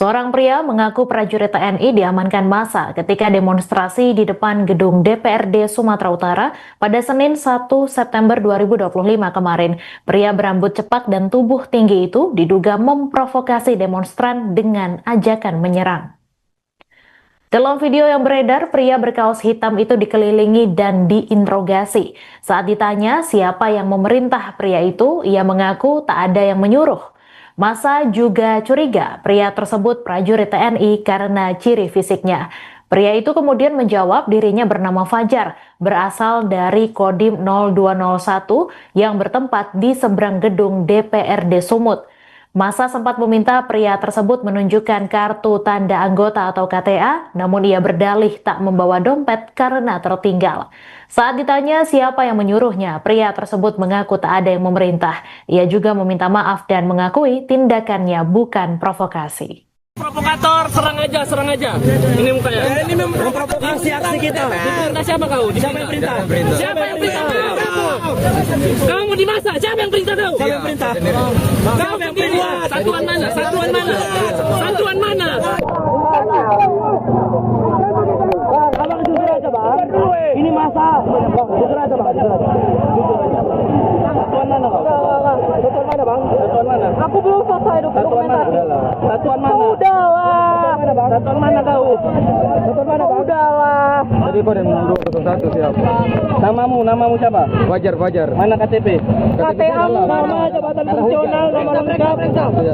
Seorang pria mengaku prajurit TNI diamankan massa ketika demonstrasi di depan gedung DPRD Sumatera Utara pada Senin 1 September 2025 kemarin. Pria berambut cepat dan tubuh tinggi itu diduga memprovokasi demonstran dengan ajakan menyerang. Dalam video yang beredar, pria berkaos hitam itu dikelilingi dan diinterogasi. Saat ditanya siapa yang memerintah pria itu, ia mengaku tak ada yang menyuruh. Massa juga curiga pria tersebut prajurit TNI karena ciri fisiknya. Pria itu kemudian menjawab dirinya bernama Fajar, berasal dari Kodim 0201 yang bertempat di seberang gedung DPRD Sumut. Massa sempat meminta pria tersebut menunjukkan kartu tanda anggota atau KTA, namun ia berdalih tak membawa dompet karena tertinggal. Saat ditanya siapa yang menyuruhnya, pria tersebut mengaku tak ada yang memerintah. Ia juga meminta maaf dan mengakui tindakannya bukan provokasi. Provokator, serang aja. Ini mukanya. Ya, ini memprovokasi aksi kita. Diperintah siapa kau? Siapa yang perintah? Siapa yang perintah? Kamu mau di masa? Siapa yang perintah kau? Siapa yang perintah? Kau yang perintah. Satuan mana? Satuan mana? Satuan mana? Abang jujur aja, Bang. Ini masa. Jujur aja, Bang. Satuan mana, Bang? Satuan mana, Bang? Satuan mana? Aku belum selesai dokumentasi. Satuan mana? Udahlah. Satuan mana kau? Satuan mana, Bang? Udahlah. Jadi Kodim 201 siap. Namamu siapa? Fajar. Mana KTP? KTA Nama jabatan fungsional, nama lengkap.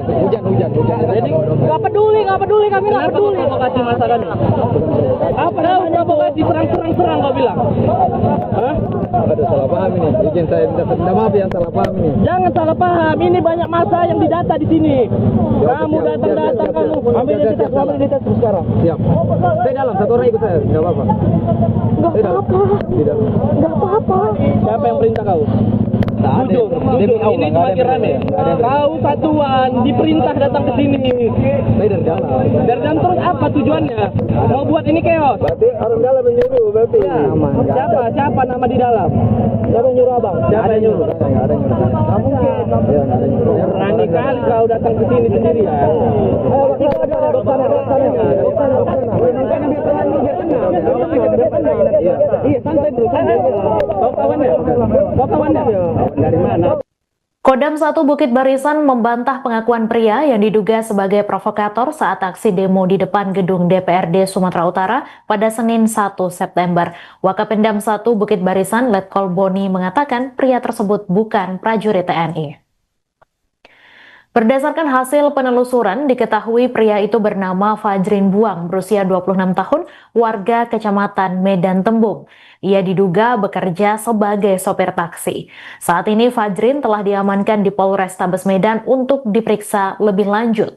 Hujan. Jadi nggak peduli kami nggak peduli. Provokasi masa kami. Apa namanya provokasi serang kau bilang? Hah? Aduh, salah paham ini. Izin saya minta maaf ya, salah paham ini. Jangan salah paham. Ini banyak masa yang didata di sini. Kamu datang kamu. Ambil identitas sekarang. Siap. Saya dalam, satu orang ikut saya. Enggak apa-apa. Nggak apa-apa. Siapa yang perintah kau? Jujur, ini semakin rame. Kau satuan diperintah datang ke sini. Saya dari dalam. Dari dalam terus apa tujuannya? Mau buat ini chaos? Berarti orang dalam menyuruh, berarti. Ya. Siapa nama di dalam? Siapa yang nyuruh abang? Siapa yang nyuruh? Enggak ada yang nyuruh. Nggak mungkin. Ya, enggak ada yang nyuruh. Berani kali kau datang ke sini sendiri ya. Iya, santai dulu. Kau kawannya? Dari mana? Kodam 1 Bukit Barisan membantah pengakuan pria yang diduga sebagai provokator saat aksi demo di depan gedung DPRD Sumatera Utara pada Senin 1 September. Wakapendam 1 Bukit Barisan Letkol Boni mengatakan pria tersebut bukan prajurit TNI. Berdasarkan hasil penelusuran, diketahui pria itu bernama Fajrin Buang, berusia 26 tahun, warga Kecamatan Medan Tembung. Ia diduga bekerja sebagai sopir taksi. Saat ini Fajrin telah diamankan di Polrestabes Medan untuk diperiksa lebih lanjut.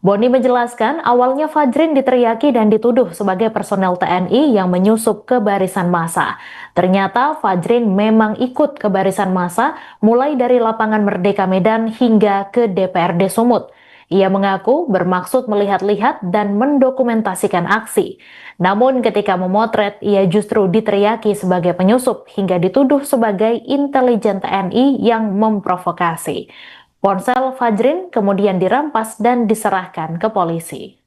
Boni menjelaskan awalnya Fajrin diteriaki dan dituduh sebagai personel TNI yang menyusup ke barisan massa. Ternyata Fajrin memang ikut ke barisan massa mulai dari lapangan Merdeka Medan hingga ke DPRD Sumut. Ia mengaku bermaksud melihat-lihat dan mendokumentasikan aksi. Namun ketika memotret, ia justru diteriaki sebagai penyusup hingga dituduh sebagai intelijen TNI yang memprovokasi. Ponsel Fajrin kemudian dirampas dan diserahkan ke polisi.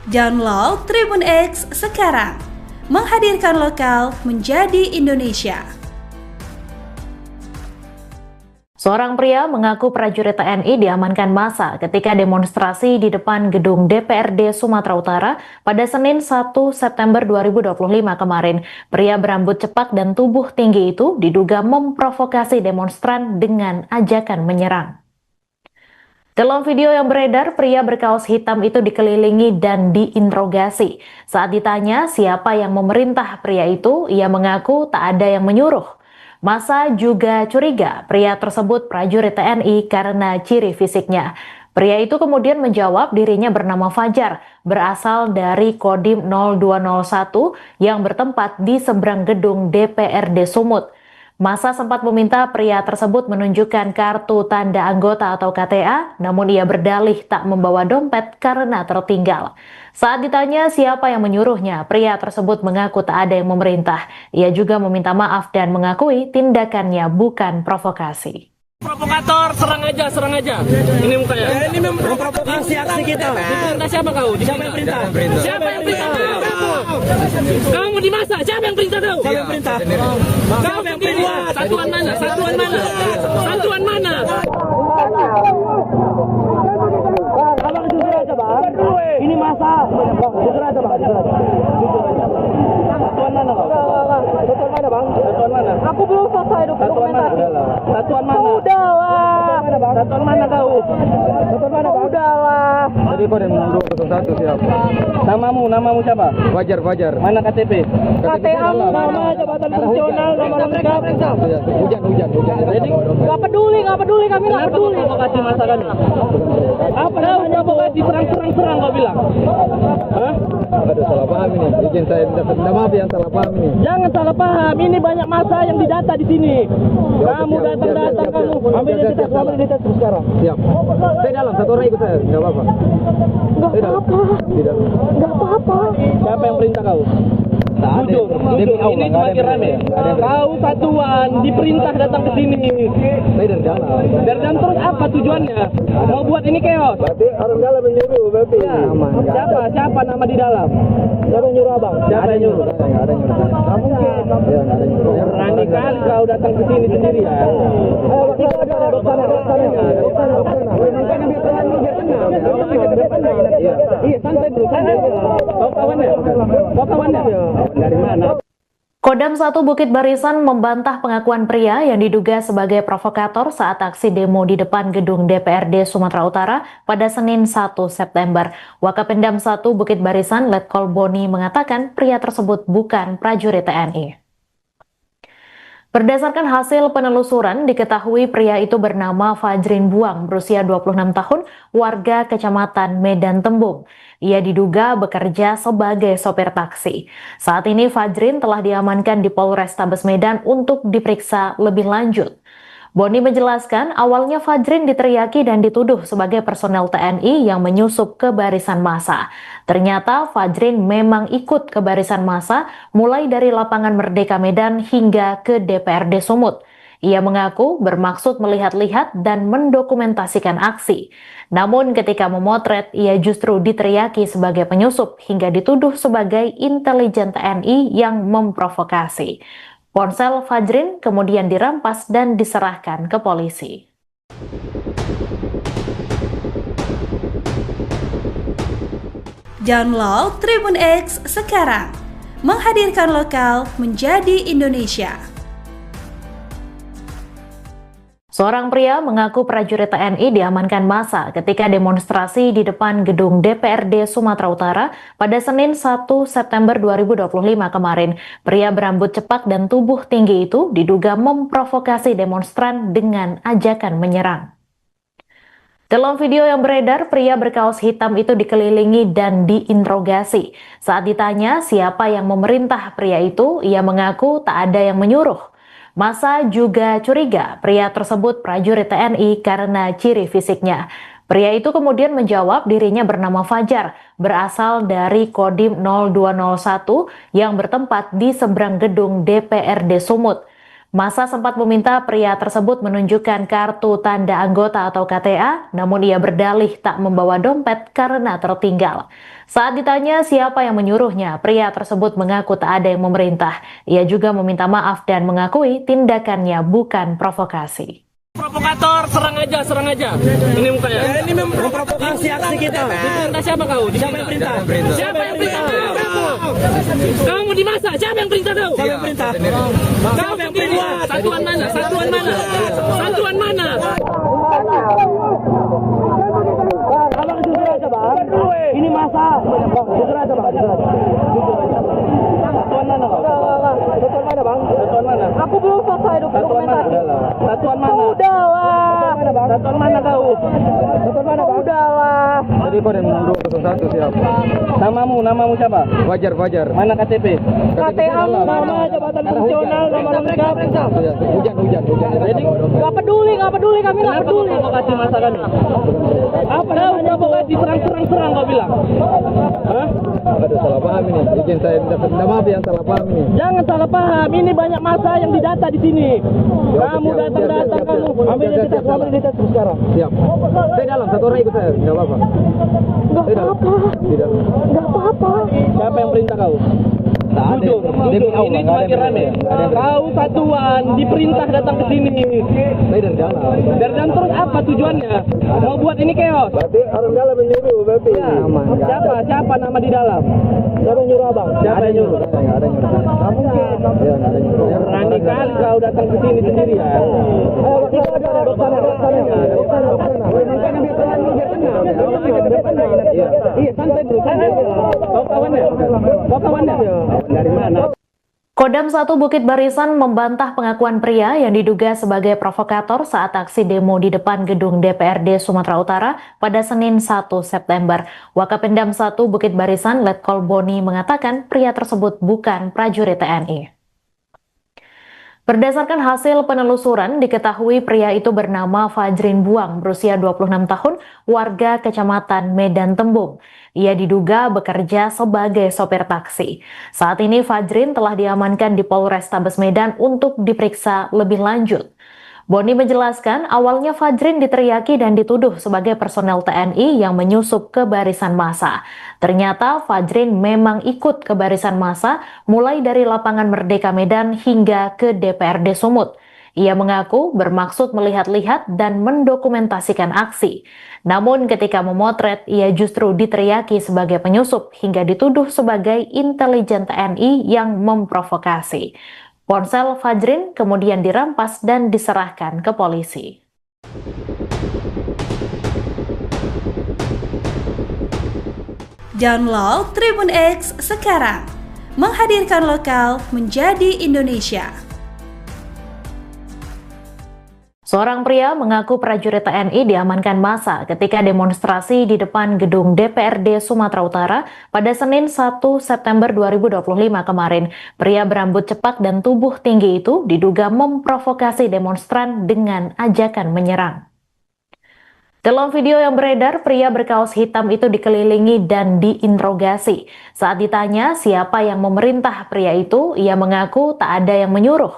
Download Tribun X sekarang, menghadirkan lokal menjadi Indonesia. Seorang pria mengaku prajurit TNI diamankan massa ketika demonstrasi di depan gedung DPRD Sumatera Utara pada Senin 1 September 2025 kemarin. Pria berambut cepat dan tubuh tinggi itu diduga memprovokasi demonstran dengan ajakan menyerang. Dalam video yang beredar, pria berkaos hitam itu dikelilingi dan diinterogasi. Saat ditanya siapa yang memerintah pria itu, ia mengaku tak ada yang menyuruh. Massa juga curiga pria tersebut prajurit TNI karena ciri fisiknya. Pria itu kemudian menjawab dirinya bernama Fajar, berasal dari Kodim 0201 yang bertempat di seberang gedung DPRD Sumut. Massa sempat meminta pria tersebut menunjukkan kartu tanda anggota atau KTA, namun ia berdalih tak membawa dompet karena tertinggal. Saat ditanya siapa yang menyuruhnya, pria tersebut mengaku tak ada yang memerintah. Ia juga meminta maaf dan mengakui tindakannya bukan provokasi. Provokator, serang aja. Ini mukanya. Ini memprovokasi aksi kita. Diperintah siapa kau? Siapa yang perintah? Siapa yang perintah? Kamu mau dimasak? Siapa yang perintah kau? Siapa yang perintah? Kau yang perintah. Satuan mana? Satuan mana? Abang jujur aja bang. Ini masa. Jujur aja bang. Satuan mana bang? Satuan mana bang? Satuan mana? Aku belum selesai dokumentasi. Satuan mana? Udah lah. Satuan mana kau? Satuan mana bang? Udah lah. Tadi Kodam 201 siap. Namamu siapa? Fajar. Mana KTP? KTA Nama jabatan fungsional, nama lengkap. Hujan. Jadi nggak peduli kami nggak peduli. Provokasi masa kami. Apa namanya provokasi serang kau bilang? Hah? Aduh, salah paham ini. Izin saya minta maaf yang salah paham ini. Jangan salah paham. Ini banyak masa yang didata di sini. Kamu datang kamu. Ambil identitas sekarang. Siap. Saya dalam, satu orang ikut saya. Enggak apa-apa. Nggak apa-apa. Siapa yang perintah kau? Jujur. Ini semakin rame. Kau satuan diperintah datang ke sini. Saya dari dalam. Dari dalam terus apa tujuannya? Mau buat ini chaos? Berarti orang dalam menyuruh, berarti. Siapa nama di dalam? Siapa yang nyuruh abang? Siapa yang nyuruh? Enggak ada nyuruh. Nggak mungkin. Ya, enggak ada nyuruh. Berani kali kau datang ke sini sendiri ya. Iya, santai dulu. Kau kawannya? Dari mana? Kodam 1 Bukit Barisan membantah pengakuan pria yang diduga sebagai provokator saat aksi demo di depan gedung DPRD Sumatera Utara pada Senin 1 September. Wakapendam 1 Bukit Barisan Letkol Boni mengatakan pria tersebut bukan prajurit TNI. Berdasarkan hasil penelusuran, diketahui pria itu bernama Fajrin Buang, berusia 26 tahun, warga Kecamatan Medan Tembung. Ia diduga bekerja sebagai sopir taksi. Saat ini Fajrin telah diamankan di Polrestabes Medan untuk diperiksa lebih lanjut. Boni menjelaskan awalnya Fajrin diteriaki dan dituduh sebagai personel TNI yang menyusup ke barisan massa. Ternyata Fajrin memang ikut ke barisan massa mulai dari lapangan Merdeka Medan hingga ke DPRD Sumut. Ia mengaku bermaksud melihat-lihat dan mendokumentasikan aksi. Namun ketika memotret, ia justru diteriaki sebagai penyusup hingga dituduh sebagai intelijen TNI yang memprovokasi. Ponsel Fajrin kemudian dirampas dan diserahkan ke polisi. Download Tribun X sekarang. Menghadirkan lokal menjadi Indonesia. Seorang pria mengaku prajurit TNI diamankan massa ketika demonstrasi di depan gedung DPRD Sumatera Utara pada Senin 1 September 2025 kemarin. Pria berambut cepak dan tubuh tinggi itu diduga memprovokasi demonstran dengan ajakan menyerang. Dalam video yang beredar, pria berkaos hitam itu dikelilingi dan diinterogasi. Saat ditanya siapa yang memerintah pria itu, ia mengaku tak ada yang menyuruh. Massa juga curiga pria tersebut prajurit TNI karena ciri fisiknya. Pria itu kemudian menjawab dirinya bernama Fajar, berasal dari Kodim 0201 yang bertempat di seberang gedung DPRD Sumut. Massa sempat meminta pria tersebut menunjukkan kartu tanda anggota atau KTA, namun ia berdalih tak membawa dompet karena tertinggal. Saat ditanya siapa yang menyuruhnya, pria tersebut mengaku tak ada yang memerintah. Ia juga meminta maaf dan mengakui tindakannya bukan provokasi. Provokator, serang aja. Ini mukanya. Ini memprovokasi aksi kita. Diperintah siapa kau? Siapa yang perintah? Siapa yang perintah? Kamu mau dimasak? Siapa yang perintah kau? Siapa yang perintah? Kau yang perintah. Satuan mana? Abang jujur aja bang. Ini masa. Jujur aja bang. Satuan mana bang? Satuan mana bang? Satuan mana? Aku belum selesai dokumentasi. Satuan mana? Udah lah. Satuan mana kau? Satuan mana bang? Udah lah. Tadi Kodam 201 siap. Namamu siapa? Fajar. Mana KTP? KTA Nama jabatan fungsional, nama lengkap. Hujan. Jadi nggak peduli kami nggak peduli. Provokasi masa kami. Apa namanya provokasi serang kau bilang? Hah? Aduh, salah paham ini. Izin saya minta maaf ya, salah paham ini. Jangan salah paham, ini banyak masa yang didata di sini. Kamu datang-datang, kamu ambil identitas sekarang. Siap. Saya dalam, satu orang ikut saya, nggak apa-apa. Nggak apa-apa. Tidak. Nggak apa-apa. Siapa yang perintah kau? Jujur, ini semakin rame. Kau satuan diperintah datang ke sini. Saya dari dalam. Dari dalam terus apa tujuannya? Mau buat ini chaos? Berarti orang dalam menyuruh, berarti. Ya. Siapa nama di dalam? Siapa yang nyuruh abang? Siapa yang nyuruh? Nggak ada yang nyuruh. Kamu Ya, nggak ada yang nyuruh. berani kali kau datang ke sini sendirian. Ayo, kita ada sana. Iya, santai dulu. Kau kawannya? Dari mana? Kodam 1 Bukit Barisan membantah pengakuan pria yang diduga sebagai provokator saat aksi demo di depan gedung DPRD Sumatera Utara pada Senin 1 September. Wakapendam 1 Bukit Barisan Letkol Boni mengatakan pria tersebut bukan prajurit TNI. Berdasarkan hasil penelusuran, diketahui pria itu bernama Fajrin Buang, berusia 26 tahun, warga Kecamatan Medan Tembung. Ia diduga bekerja sebagai sopir taksi. Saat ini Fajrin telah diamankan di Polrestabes Medan untuk diperiksa lebih lanjut. Boni menjelaskan awalnya Fajrin diteriaki dan dituduh sebagai personel TNI yang menyusup ke barisan massa. Ternyata Fajrin memang ikut ke barisan massa mulai dari lapangan Merdeka Medan hingga ke DPRD Sumut. Ia mengaku bermaksud melihat-lihat dan mendokumentasikan aksi. Namun ketika memotret, ia justru diteriaki sebagai penyusup hingga dituduh sebagai intelijen TNI yang memprovokasi. Ponsel Fajrin kemudian dirampas dan diserahkan ke polisi. Download Tribun X sekarang, menghadirkan lokal menjadi Indonesia. Seorang pria mengaku prajurit TNI diamankan massa ketika demonstrasi di depan gedung DPRD Sumatera Utara pada Senin 1 September 2025 kemarin. Pria berambut cepak dan tubuh tinggi itu diduga memprovokasi demonstran dengan ajakan menyerang. Dalam video yang beredar, pria berkaos hitam itu dikelilingi dan diinterogasi. Saat ditanya siapa yang memerintah pria itu, ia mengaku tak ada yang menyuruh.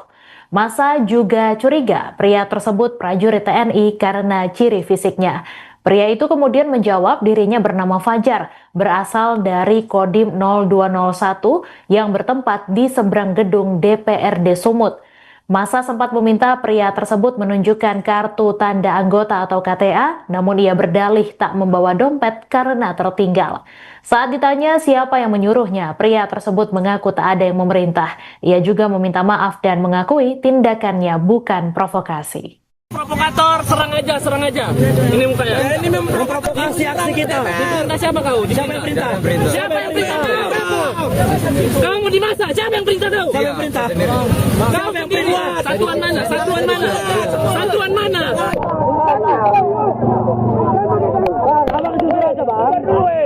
Massa juga curiga pria tersebut prajurit TNI karena ciri fisiknya. Pria itu kemudian menjawab dirinya bernama Fajar, berasal dari Kodim 0201 yang bertempat di seberang gedung DPRD Sumut. Massa sempat meminta pria tersebut menunjukkan kartu tanda anggota atau KTA, namun ia berdalih tak membawa dompet karena tertinggal. Saat ditanya siapa yang menyuruhnya, pria tersebut mengaku tak ada yang memerintah. Ia juga meminta maaf dan mengakui tindakannya bukan provokasi. Provokator, serang aja. Ini mukanya. Ini memprovokasi aksi kita. Diperintah siapa kau? Siapa yang perintah? Siapa yang perintah? Kamu di masa? Siapa yang perintah kau? Siapa yang perintah? Kau yang perintah. Satuan mana? Satuan mana? Abang jujur aja bang.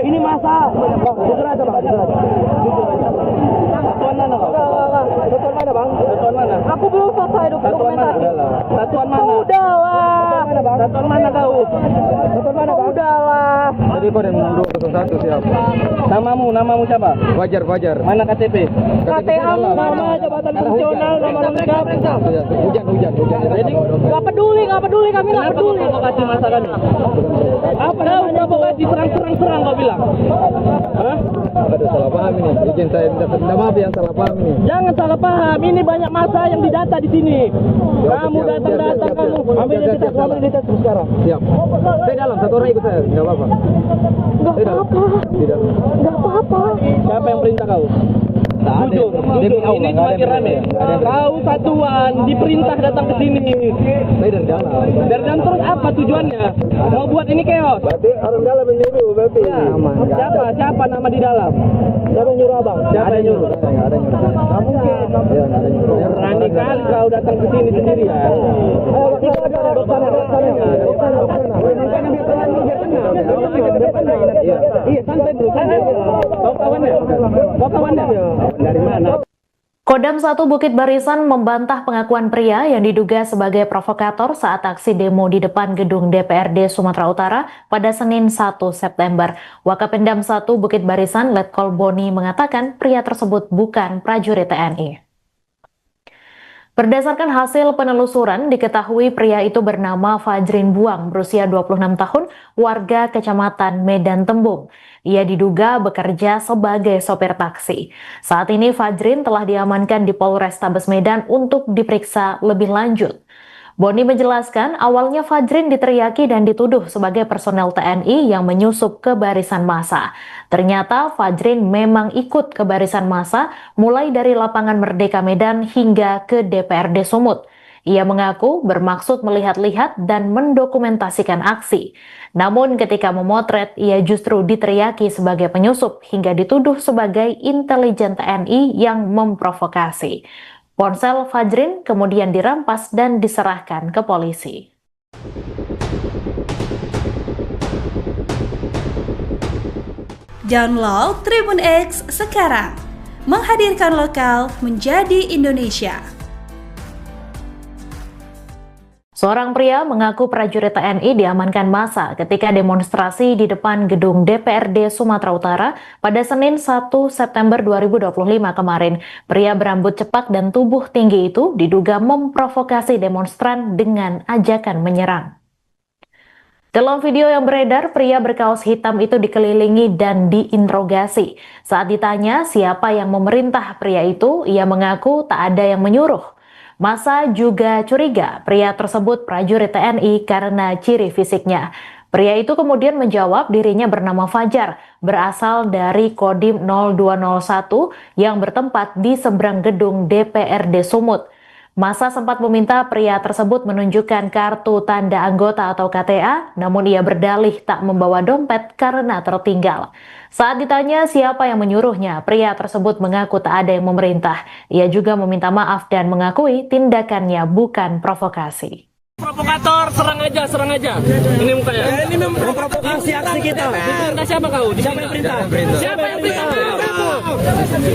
Ini masa. Jujur aja bang. Satuan mana bang? Satuan mana bang? Satuan mana? Aku belum selesai dokumentasi. Satuan mana? Udah lah. Satuan mana kau? Satuan mana bang? Udah lah. Jadi Kodam 201 siap. Namamu siapa? Fajar. Mana KTP? KTA nama jabatan fungsional nama lengkap. Hujan. Jadi Gak peduli kami gak peduli. provokasi masa kami. Apa kau provokasi serang kau bilang? Hah? Aduh, salah paham ini. Izin saya minta maaf ya, salah paham ini. Jangan salah paham, ini banyak masa yang didata di sini. Kamu datang-datang, kamu ambil identitas sekarang. Siap. Saya dalam, satu orang ikut saya, nggak apa-apa. Nggak apa-apa. Tidak. Nggak apa-apa. Siapa yang perintah kau? Jujur, ini semakin rame. Kau satuan diperintah datang ke sini. Saya dari dalam. Dari dalam terus apa tujuannya? Mau buat ini chaos? Berarti orang dalam menyuruh, berarti. Siapa nama di dalam? Siapa yang nyuruh abang? Siapa yang nyuruh? Nggak ada yang nyuruh. Kamu Ya, nggak ada yang nyuruh. berani kali kau datang ke sini sendirian. Ayo, kita ada sana. Iya, santai dulu. Kau kawannya? Dari mana? Kodam 1 Bukit Barisan membantah pengakuan pria yang diduga sebagai provokator saat aksi demo di depan gedung DPRD Sumatera Utara pada Senin 1 September. Wakapendam 1 Bukit Barisan Letkol Boni mengatakan pria tersebut bukan prajurit TNI. Berdasarkan hasil penelusuran, diketahui pria itu bernama Fajrin Buang, berusia 26 tahun, warga Kecamatan Medan Tembung. Ia diduga bekerja sebagai sopir taksi. Saat ini Fajrin telah diamankan di Polrestabes Medan untuk diperiksa lebih lanjut. Boni menjelaskan awalnya Fajrin diteriaki dan dituduh sebagai personel TNI yang menyusup ke barisan massa. Ternyata Fajrin memang ikut ke barisan massa mulai dari lapangan Merdeka Medan hingga ke DPRD Sumut. Ia mengaku bermaksud melihat-lihat dan mendokumentasikan aksi. Namun ketika memotret, ia justru diteriaki sebagai penyusup hingga dituduh sebagai intelijen TNI yang memprovokasi. Ponsel Fajrin kemudian dirampas dan diserahkan ke polisi. Download Tribun X sekarang, menghadirkan lokal menjadi Indonesia. Seorang pria mengaku prajurit TNI diamankan massa ketika demonstrasi di depan gedung DPRD Sumatera Utara pada Senin 1 September 2025 kemarin. Pria berambut cepak dan tubuh tinggi itu diduga memprovokasi demonstran dengan ajakan menyerang. Dalam video yang beredar, pria berkaos hitam itu dikelilingi dan diinterogasi. Saat ditanya siapa yang memerintah pria itu, ia mengaku tak ada yang menyuruh. Massa juga curiga pria tersebut prajurit TNI karena ciri fisiknya. Pria itu kemudian menjawab dirinya bernama Fajar, berasal dari Kodim 0201 yang bertempat di seberang gedung DPRD Sumut. Massa sempat meminta pria tersebut menunjukkan kartu tanda anggota atau KTA, namun ia berdalih tak membawa dompet karena tertinggal. Saat ditanya siapa yang menyuruhnya, pria tersebut mengaku tak ada yang memerintah. Ia juga meminta maaf dan mengakui tindakannya bukan provokasi. Provokator, serang aja. Ini mukanya. Ini memprovokasi aksi kita. Diperintah siapa kau? Siapa yang perintah? Siapa yang perintah kau?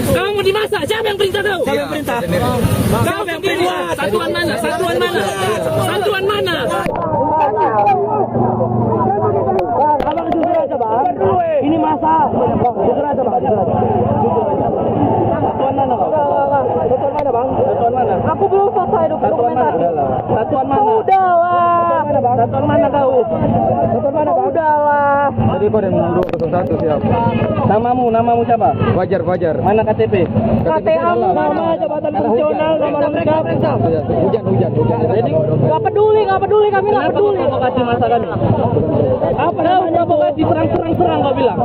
Kamu mau di masa? Siapa yang perintah kau? Siapa yang perintah? Kau yang perintah. Satuan mana? Satuan mana? Abang jujur aja bang. Ini masa. Jujur aja bang. Satuan mana bang? Satuan mana bang? Satuan mana? Aku belum selesai dokumentasi. Satuan mana? Udah lah. Satuan mana kau? Satuan mana bang? Udah lah. Jadi Kodam 201 siap. Namamu siapa? Fajar. Mana KTP? KTA Nama jabatan fungsional, nama lengkap. Hujan. Jadi nggak peduli kami nggak peduli. Provokasi masa kami. Apa namanya provokasi serang kau bilang?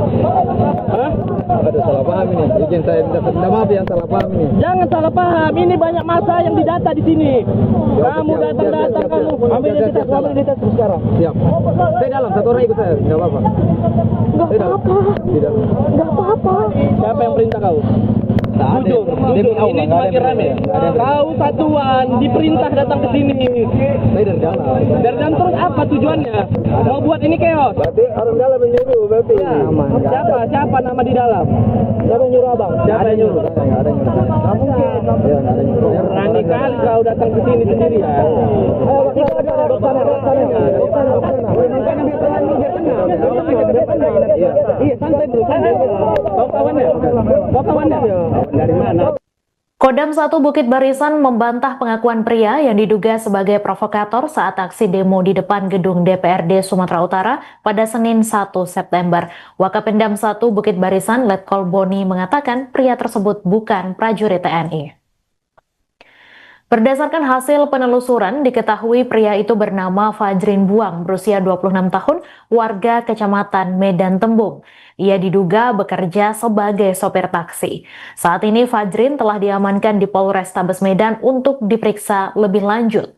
Hah? Ada salah paham ini. Izin saya minta maaf yang salah paham ini. Jangan salah paham. Ini banyak masa yang didata di sini. Kamu datang kamu. Ambil identitas sekarang. Siap. Saya dalam, satu orang ikut saya. Enggak apa-apa. Enggak apa-apa. Siapa yang perintah kau? Jujur, ini semakin rame. Kau satuan diperintah datang ke sini. Saya dari dalam. Dari dalam terus apa tujuannya? Mau buat ini chaos? Berarti orang dalam menyuruh berarti. Aman. Siapa nama di dalam? Siapa yang nyuruh abang? Siapa yang nyuruh? Enggak ada yang nyuruh. Kamu Iya, enggak ada yang nyuruh. berani kali kau datang ke sini sendiri ya. Iya, santai dulu. Kau kawannya? Dari mana? Kodam 1 Bukit Barisan membantah pengakuan pria yang diduga sebagai provokator saat aksi demo di depan gedung DPRD Sumatera Utara pada Senin 1 September. Wakapendam 1 Bukit Barisan Letkol Boni mengatakan pria tersebut bukan prajurit TNI. Berdasarkan hasil penelusuran, diketahui pria itu bernama Fajrin Buang, berusia 26 tahun, warga Kecamatan Medan Tembung. Ia diduga bekerja sebagai sopir taksi. Saat ini Fajrin telah diamankan di Polrestabes Medan untuk diperiksa lebih lanjut.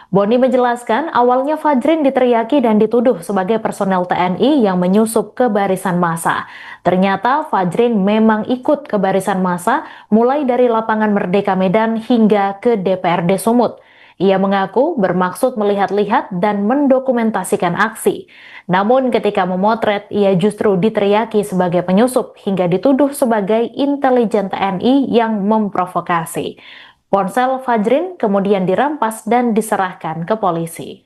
Boni menjelaskan awalnya Fajrin diteriaki dan dituduh sebagai personel TNI yang menyusup ke barisan massa. Ternyata Fajrin memang ikut ke barisan massa mulai dari lapangan Merdeka Medan hingga ke DPRD Sumut. Ia mengaku bermaksud melihat-lihat dan mendokumentasikan aksi. Namun ketika memotret, ia justru diteriaki sebagai penyusup hingga dituduh sebagai intelijen TNI yang memprovokasi. Ponsel Fajrin kemudian dirampas dan diserahkan ke polisi.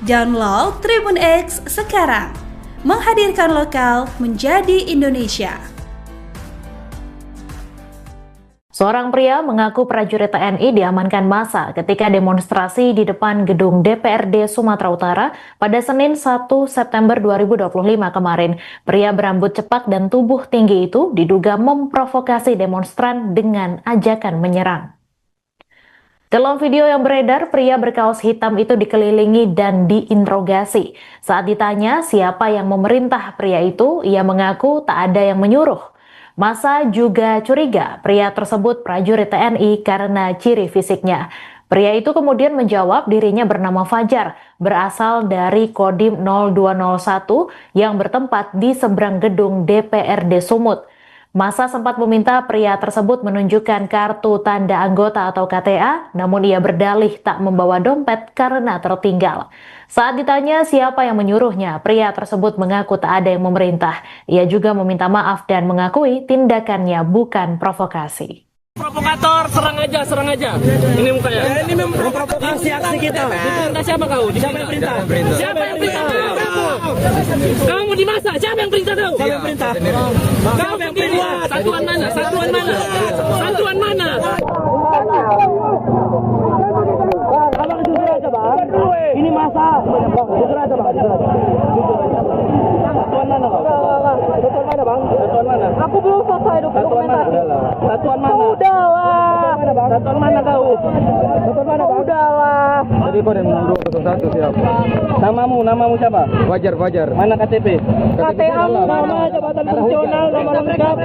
Download Tribun X sekarang, menghadirkan lokal menjadi Indonesia. Seorang pria mengaku prajurit TNI diamankan massa ketika demonstrasi di depan gedung DPRD Sumatera Utara pada Senin 1 September 2025 kemarin. Pria berambut cepak dan tubuh tinggi itu diduga memprovokasi demonstran dengan ajakan menyerang. Dalam video yang beredar, pria berkaos hitam itu dikelilingi dan diinterogasi. Saat ditanya siapa yang memerintah pria itu, ia mengaku tak ada yang menyuruh. Massa juga curiga pria tersebut prajurit TNI karena ciri fisiknya. Pria itu kemudian menjawab dirinya bernama Fajar, berasal dari Kodim 0201 yang bertempat di seberang gedung DPRD Sumut. Massa sempat meminta pria tersebut menunjukkan kartu tanda anggota atau KTA, namun ia berdalih tak membawa dompet karena tertinggal. Saat ditanya siapa yang menyuruhnya, pria tersebut mengaku tak ada yang memerintah. Ia juga meminta maaf dan mengakui tindakannya bukan provokasi. Provokator, serang aja. Ini mukanya. Ini memprovokasi aksi kita. Diperintah siapa kau? Siapa yang perintah? Siapa yang perintah kau? Kamu mau di masa? Siapa yang perintah kau? Siapa yang perintah? Kau yang perintah. Satuan mana? Satuan mana? Abang jujur aja bang. Ini masa. Jujur aja bang. Satuan mana bang? Satuan mana bang? Satuan mana? Aku belum selesai dokumentasi. Satuan mana? Udahlah. Satuan mana kau? Satuan mana bang? Udahlah. Jadi Kodim 0201 siap. Namamu siapa? Fajar. Mana KTP? KTA Nama jabatan fungsional, nama lengkap.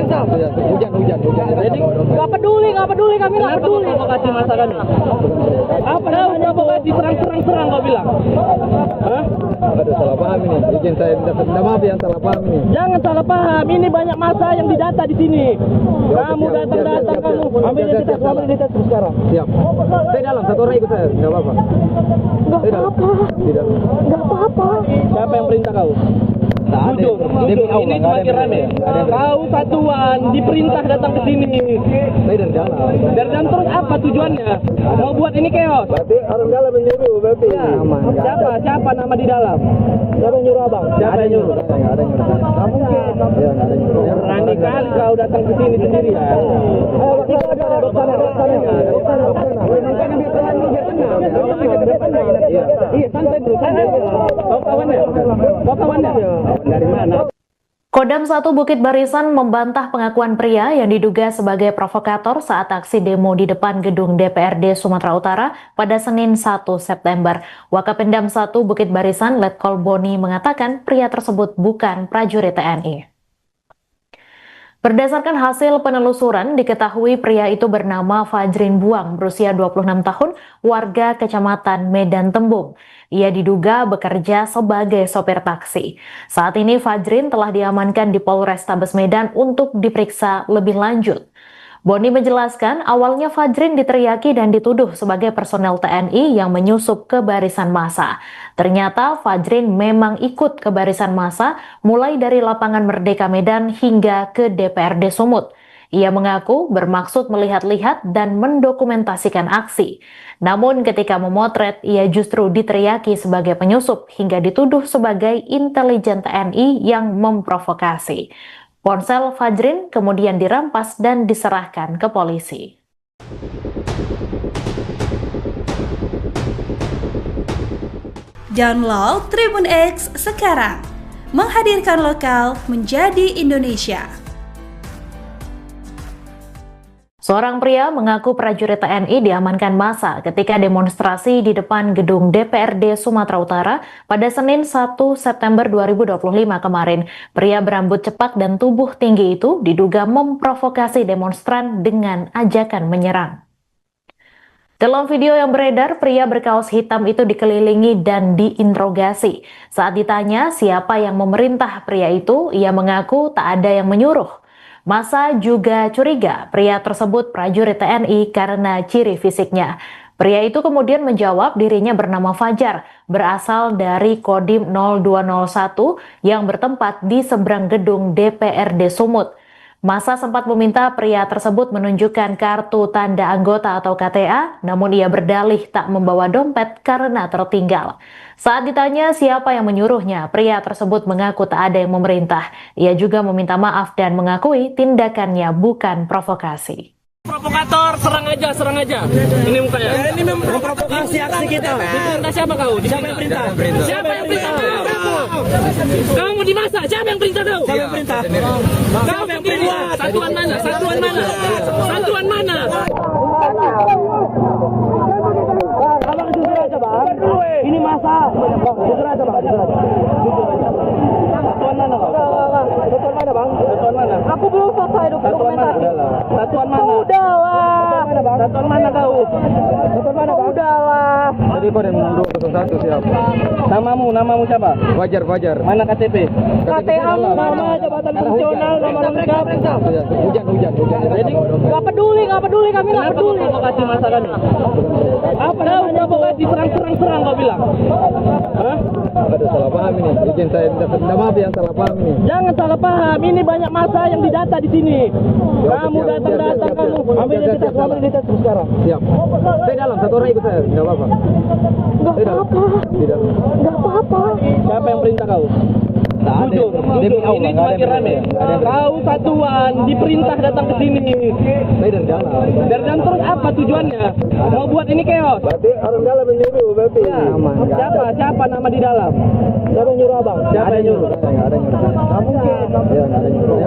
Hujan. Jadi nggak peduli kami nggak peduli. Provokasi masa kami. Apa namanya provokasi serang kau bilang? Hah? Aduh, salah paham ini. Izin saya minta maaf yang salah paham ini. Jangan salah paham. Ini banyak masa yang didata di sini. Kamu datang kamu. Ambil identitas sekarang. Siap. Saya dalam, satu orang ikut saya. Enggak apa-apa. Nggak apa-apa. Siapa yang perintah kau? Duduk. Ini semakin rame. Kau satuan diperintah datang ke sini. Saya dari dalam. Dari dalam terus apa tujuannya? Mau buat ini chaos? Berarti orang dalam menyuruh, berarti. Ya. Siapa nama di dalam? Siapa yang nyuruh abang? Siapa yang nyuruh? Enggak ada yang nyuruh. Nggak mungkin. Ya, enggak ada yang nyuruh. Berani kali kau datang ke sini sendirian. Ayo, kita ada dok sana. Iya, santai dulu. Kau kawannya? Dari mana? Kodam 1 Bukit Barisan membantah pengakuan pria yang diduga sebagai provokator saat aksi demo di depan gedung DPRD Sumatera Utara pada Senin 1 September. Wakapendam 1 Bukit Barisan Letkol Boni mengatakan pria tersebut bukan prajurit TNI. Berdasarkan hasil penelusuran, diketahui pria itu bernama Fajrin Buang, berusia 26 tahun, warga Kecamatan Medan Tembung. Ia diduga bekerja sebagai sopir taksi. Saat ini Fajrin telah diamankan di Polrestabes Medan untuk diperiksa lebih lanjut. Boni menjelaskan awalnya Fajrin diteriaki dan dituduh sebagai personel TNI yang menyusup ke barisan massa. Ternyata Fajrin memang ikut ke barisan massa mulai dari lapangan Merdeka Medan hingga ke DPRD Sumut. Ia mengaku bermaksud melihat-lihat dan mendokumentasikan aksi. Namun ketika memotret, ia justru diteriaki sebagai penyusup hingga dituduh sebagai intelijen TNI yang memprovokasi. Ponsel Fajrin kemudian dirampas dan diserahkan ke polisi. Download Tribun X sekarang, menghadirkan lokal menjadi Indonesia. Seorang pria mengaku prajurit TNI diamankan massa ketika demonstrasi di depan gedung DPRD Sumatera Utara pada Senin 1 September 2025 kemarin. Pria berambut cepak dan tubuh tinggi itu diduga memprovokasi demonstran dengan ajakan menyerang. Dalam video yang beredar, pria berkaos hitam itu dikelilingi dan diinterogasi. Saat ditanya siapa yang memerintah pria itu, ia mengaku tak ada yang menyuruh. Massa juga curiga pria tersebut prajurit TNI karena ciri fisiknya. Pria itu kemudian menjawab dirinya bernama Fajar, berasal dari Kodim 0201 yang bertempat di seberang gedung DPRD Sumut. Massa sempat meminta pria tersebut menunjukkan kartu tanda anggota atau KTA, namun ia berdalih tak membawa dompet karena tertinggal. Saat ditanya siapa yang menyuruhnya, pria tersebut mengaku tak ada yang memerintah. Ia juga meminta maaf dan mengakui tindakannya bukan provokasi. Provokator, serang aja. Ini mukanya. Ini memprovokasi aksi kita. Diperintah siapa kau? Siapa yang perintah? Siapa yang perintah? Kamu mau di masa? Siapa yang perintah kau? Siapa yang perintah? Kau yang perintah. Satuan mana? Satuan mana? Abang jujur aja bang. Ini masa. Bang, jujur aja bang. Satuan mana bang? Satuan mana bang? Satuan mana? Aku belum selesai dokumentasi. Satuan mana? Udah lah. Satuan mana kau? Satuan mana bang? Udah lah. Jadi Kodim 0201 siap. Namamu siapa? Fajar. Mana KTP? KTA Nama jabatan fungsional, nama lengkap. Hujan. Jadi nggak peduli kami nggak peduli. Provokasi masa kami. Apa namanya provokasi serang kau bilang? Hah? Aduh, salah paham ini. Izin saya minta maaf yang salah paham ini. Jangan salah paham. Ini banyak masa yang didata di sini. Kamu datang kamu. Ambil identitas sekarang. Siap. Saya dalam, satu orang ikut saya. Tidak apa-apa. Tidak apa-apa. Siapa yang perintah kau? Jujur, ini semakin rame. Kau satuan diperintah datang ke sini. Saya dari dalam. Dari dalam terus apa tujuannya? Mau buat ini chaos? Berarti orang dalam menyuruh, berarti. Siapa nama di dalam? Siapa yang nyuruh abang? Siapa yang nyuruh? Nggak ada yang nyuruh. Nggak mungkin.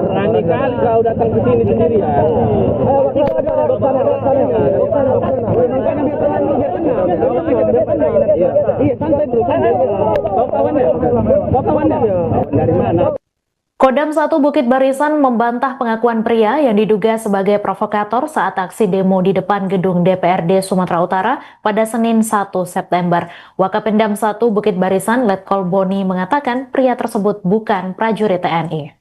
Berani kali kau datang ke sini sendiri ya. Ayo kita ada sana. Iya, santai dulu. Kau kawannya? Dari mana? Kodam 1 Bukit Barisan membantah pengakuan pria yang diduga sebagai provokator saat aksi demo di depan gedung DPRD Sumatera Utara pada Senin 1 September. Wakapendam 1 Bukit Barisan Letkol Boni mengatakan pria tersebut bukan prajurit TNI.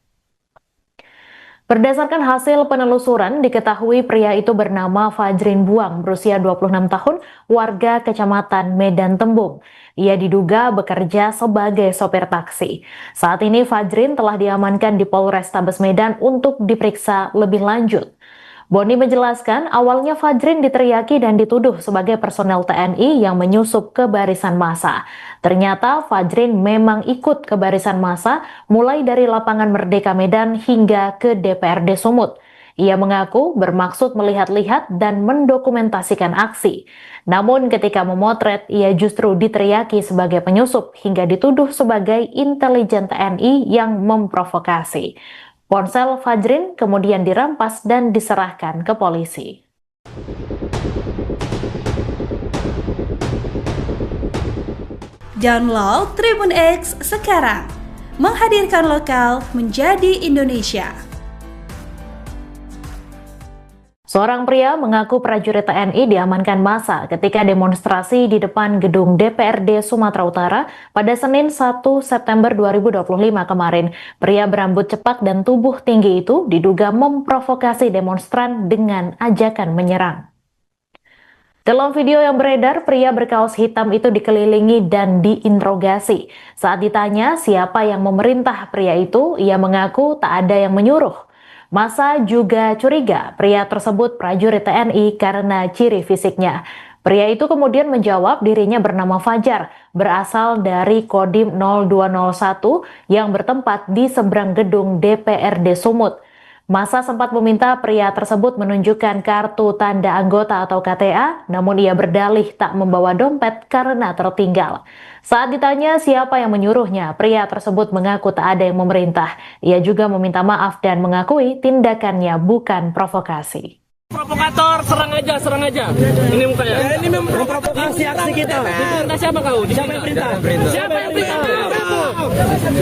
Berdasarkan hasil penelusuran, diketahui pria itu bernama Fajrin Buang, berusia 26 tahun, warga Kecamatan Medan Tembung. Ia diduga bekerja sebagai sopir taksi. Saat ini Fajrin telah diamankan di Polrestabes Medan untuk diperiksa lebih lanjut. Boni menjelaskan awalnya Fajrin diteriaki dan dituduh sebagai personel TNI yang menyusup ke barisan massa. Ternyata Fajrin memang ikut ke barisan massa mulai dari lapangan Merdeka Medan hingga ke DPRD Sumut. Ia mengaku bermaksud melihat-lihat dan mendokumentasikan aksi. Namun ketika memotret, ia justru diteriaki sebagai penyusup hingga dituduh sebagai intelijen TNI yang memprovokasi. Ponsel Fajrin kemudian dirampas dan diserahkan ke polisi. Download Tribun X sekarang, menghadirkan lokal menjadi Indonesia. Seorang pria mengaku prajurit TNI diamankan massa ketika demonstrasi di depan gedung DPRD Sumatera Utara pada Senin 1 September 2025 kemarin. Pria berambut cepak dan tubuh tinggi itu diduga memprovokasi demonstran dengan ajakan menyerang. Dalam video yang beredar, pria berkaos hitam itu dikelilingi dan diinterogasi. Saat ditanya siapa yang memerintah pria itu, ia mengaku tak ada yang menyuruh. Massa juga curiga pria tersebut prajurit TNI karena ciri fisiknya. Pria itu kemudian menjawab dirinya bernama Fajar, berasal dari Kodim 0201 yang bertempat di seberang gedung DPRD Sumut. Massa sempat meminta pria tersebut menunjukkan kartu tanda anggota atau KTA, namun ia berdalih tak membawa dompet karena tertinggal. Saat ditanya siapa yang menyuruhnya, pria tersebut mengaku tak ada yang memerintah. Ia juga meminta maaf dan mengakui tindakannya bukan provokasi. Provokator, serang aja. Ini mukanya. Ini memprovokasi aksi kita. Diperintah siapa kau? Siapa yang perintah? Siapa yang perintah?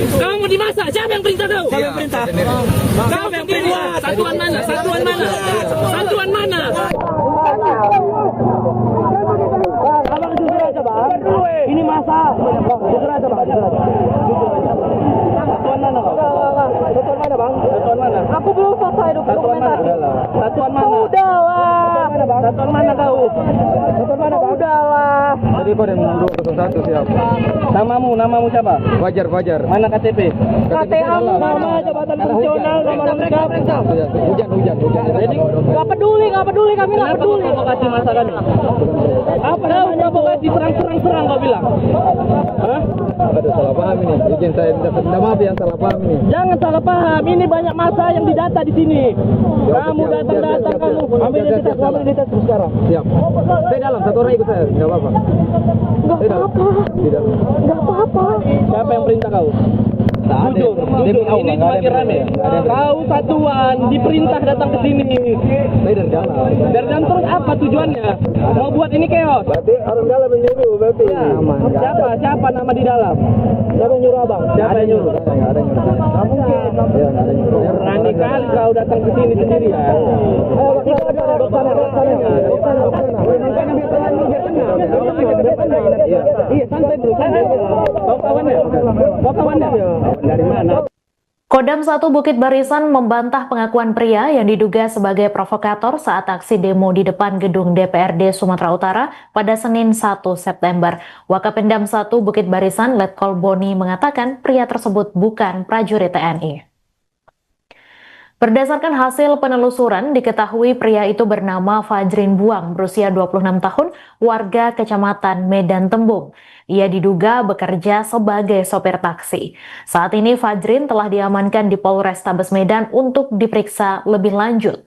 Kamu mau di masa? Siapa yang perintah kau? Siapa yang perintah? Kau yang perintah. Satuan mana? Abang jujur aja bang. Ini masa. Jujur aja bang. Satuan mana bang? Satuan mana? Aku belum selesai dokumentasi. Tadi Kodam 201 siap. Namamu siapa? Fajar. Mana KTP? KTA nama jabatan fungsional, nama lengkap. Hujan. Jadi nggak peduli kami nggak peduli. Provokasi masa kami. Apa namanya provokasi serang kau bilang? Hah? Ada salah paham ini. Izin saya minta maaf yang salah paham ini. Jangan salah paham. Ini banyak masa yang didata di sini. Kamu datang kamu. Ambil identitas sekarang. Siap. Saya dalam, satu orang ikut saya. Enggak apa-apa. Enggak apa-apa. Siapa yang perintah kau? Jujur, ini semakin rame. Kau satuan diperintah datang ke sini. Saya dari dalam. Dari dalam terus apa tujuannya? Mau buat ini chaos? Berarti orang dalam menyuruh, berarti. Aman. Siapa nama di dalam? Siapa yang nyuruh abang? Siapa yang nyuruh? Enggak ada nyuruh. Kamu mungkin. Iya, enggak ada nyuruh. Berani kali kau datang ke sini sendiri ya. Iya, santai dulu. Kau kawannya? Dari mana? Kodam 1 Bukit Barisan membantah pengakuan pria yang diduga sebagai provokator saat aksi demo di depan gedung DPRD Sumatera Utara pada Senin 1 September. Wakapendam 1 Bukit Barisan Letkol Boni mengatakan pria tersebut bukan prajurit TNI. Berdasarkan hasil penelusuran, diketahui pria itu bernama Fajrin Buang, berusia 26 tahun, warga Kecamatan Medan Tembung. Ia diduga bekerja sebagai sopir taksi. Saat ini Fajrin telah diamankan di Polrestabes Medan untuk diperiksa lebih lanjut.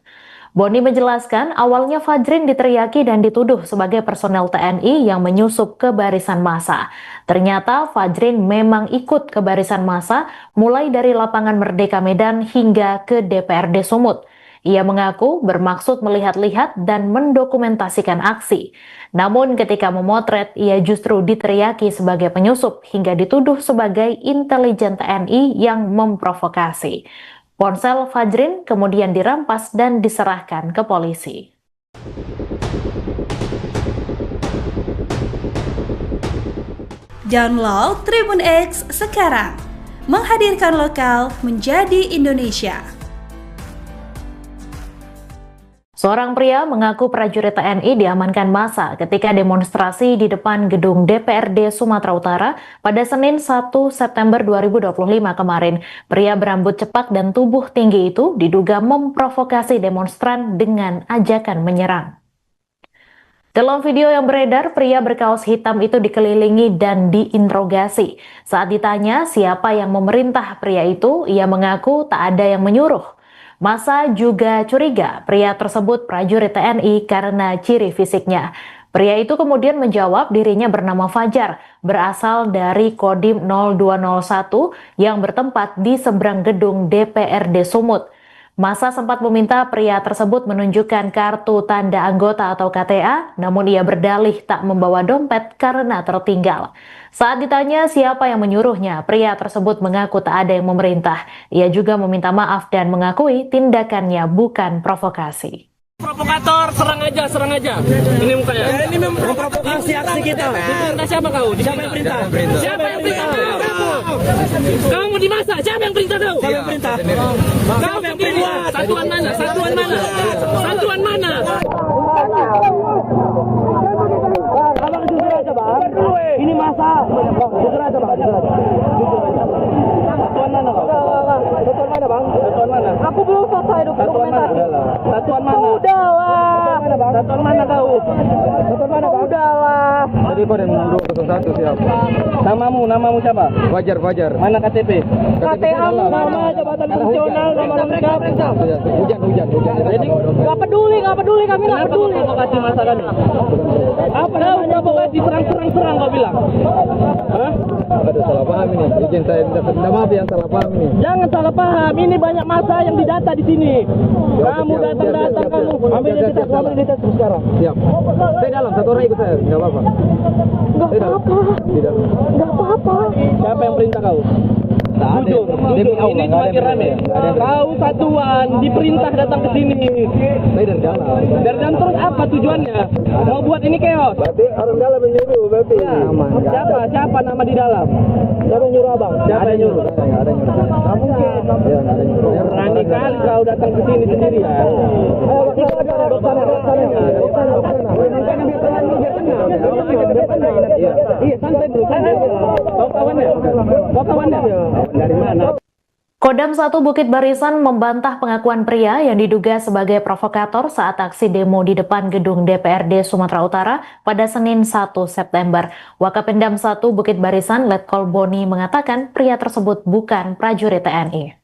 Boni menjelaskan awalnya Fajrin diteriaki dan dituduh sebagai personel TNI yang menyusup ke barisan massa. Ternyata Fajrin memang ikut ke barisan massa mulai dari lapangan Merdeka Medan hingga ke DPRD Sumut. Ia mengaku bermaksud melihat-lihat dan mendokumentasikan aksi. Namun ketika memotret, ia justru diteriaki sebagai penyusup hingga dituduh sebagai intelijen TNI yang memprovokasi. Ponsel Fajrin kemudian dirampas dan diserahkan ke polisi. Download Tribun X sekarang, menghadirkan lokal menjadi Indonesia. Seorang pria mengaku prajurit TNI diamankan massa ketika demonstrasi di depan gedung DPRD Sumatera Utara pada Senin 1 September 2025 kemarin. Pria berambut cepak dan tubuh tinggi itu diduga memprovokasi demonstran dengan ajakan menyerang. Dalam video yang beredar, pria berkaos hitam itu dikelilingi dan diinterogasi. Saat ditanya siapa yang memerintah pria itu, ia mengaku tak ada yang menyuruh. Massa juga curiga pria tersebut prajurit TNI karena ciri fisiknya. Pria itu kemudian menjawab dirinya bernama Fajar, berasal dari Kodim 0201 yang bertempat di seberang gedung DPRD Sumut. Massa sempat meminta pria tersebut menunjukkan kartu tanda anggota atau KTA, namun ia berdalih tak membawa dompet karena tertinggal. Saat ditanya siapa yang menyuruhnya, pria tersebut mengaku tak ada yang memerintah. Ia juga meminta maaf dan mengakui tindakannya bukan provokasi. Provokator, serang aja. Ini mukanya. Ini memprovokasi aksi kita. Diperintah siapa kau? Siapa yang perintah? Siapa yang perintah kau? Kamu mau dimasa? Siapa yang perintah kau? Siapa yang perintah? Kau sendiri. Satuan mana? Satuan mana? Abang jujur aja bang. Ini masa. Jujur aja bang. Satuan mana bang? Satuan mana bang? Satuan mana? Aku belum selesai dokumentasi. Satuan mana? Udahlah. Satuan mana kau? Satuan mana bang? Udahlah. Tadi Kodam 201 siap. Namamu siapa? Fajar. Mana KTP? KTA nama jabatan fungsional, nama lengkap. Hujan. Jadi nggak peduli kami nggak peduli. Provokasi masa kami. Apa namanya provokasi serang kau bilang? Hah? Ada salah paham ini. Izin saya minta maaf yang salah paham ini. Jangan salah paham. Ini banyak masa yang didata di sini. Kamu datang kamu. Ambil identitas sekarang. Siap. Saya dalam, satu orang ikut saya. Enggak apa-apa. Enggak apa-apa. Siapa yang perintah kau? Jujur, ini semakin rame. Kau satuan diperintah datang ke sini. Saya dari dalam. Dari dalam terus apa tujuannya? Mau buat ini chaos? Berarti orang dalam menyuruh, berarti. Aman. Siapa nama di dalam? Siapa yang nyuruh abang? Siapa yang nyuruh? Enggak ada nyuruh. Kamu mungkin. Iya, enggak ada nyuruh. Berani kali kau datang ke sini sendiri ya. Iya, santai dulu. Kau kawannya? Kau kawannya? Dari mana? Kodam 1 Bukit Barisan membantah pengakuan pria yang diduga sebagai provokator saat aksi demo di depan gedung DPRD Sumatera Utara pada Senin 1 September. Wakapendam 1 Bukit Barisan Letkol Boni mengatakan pria tersebut bukan prajurit TNI.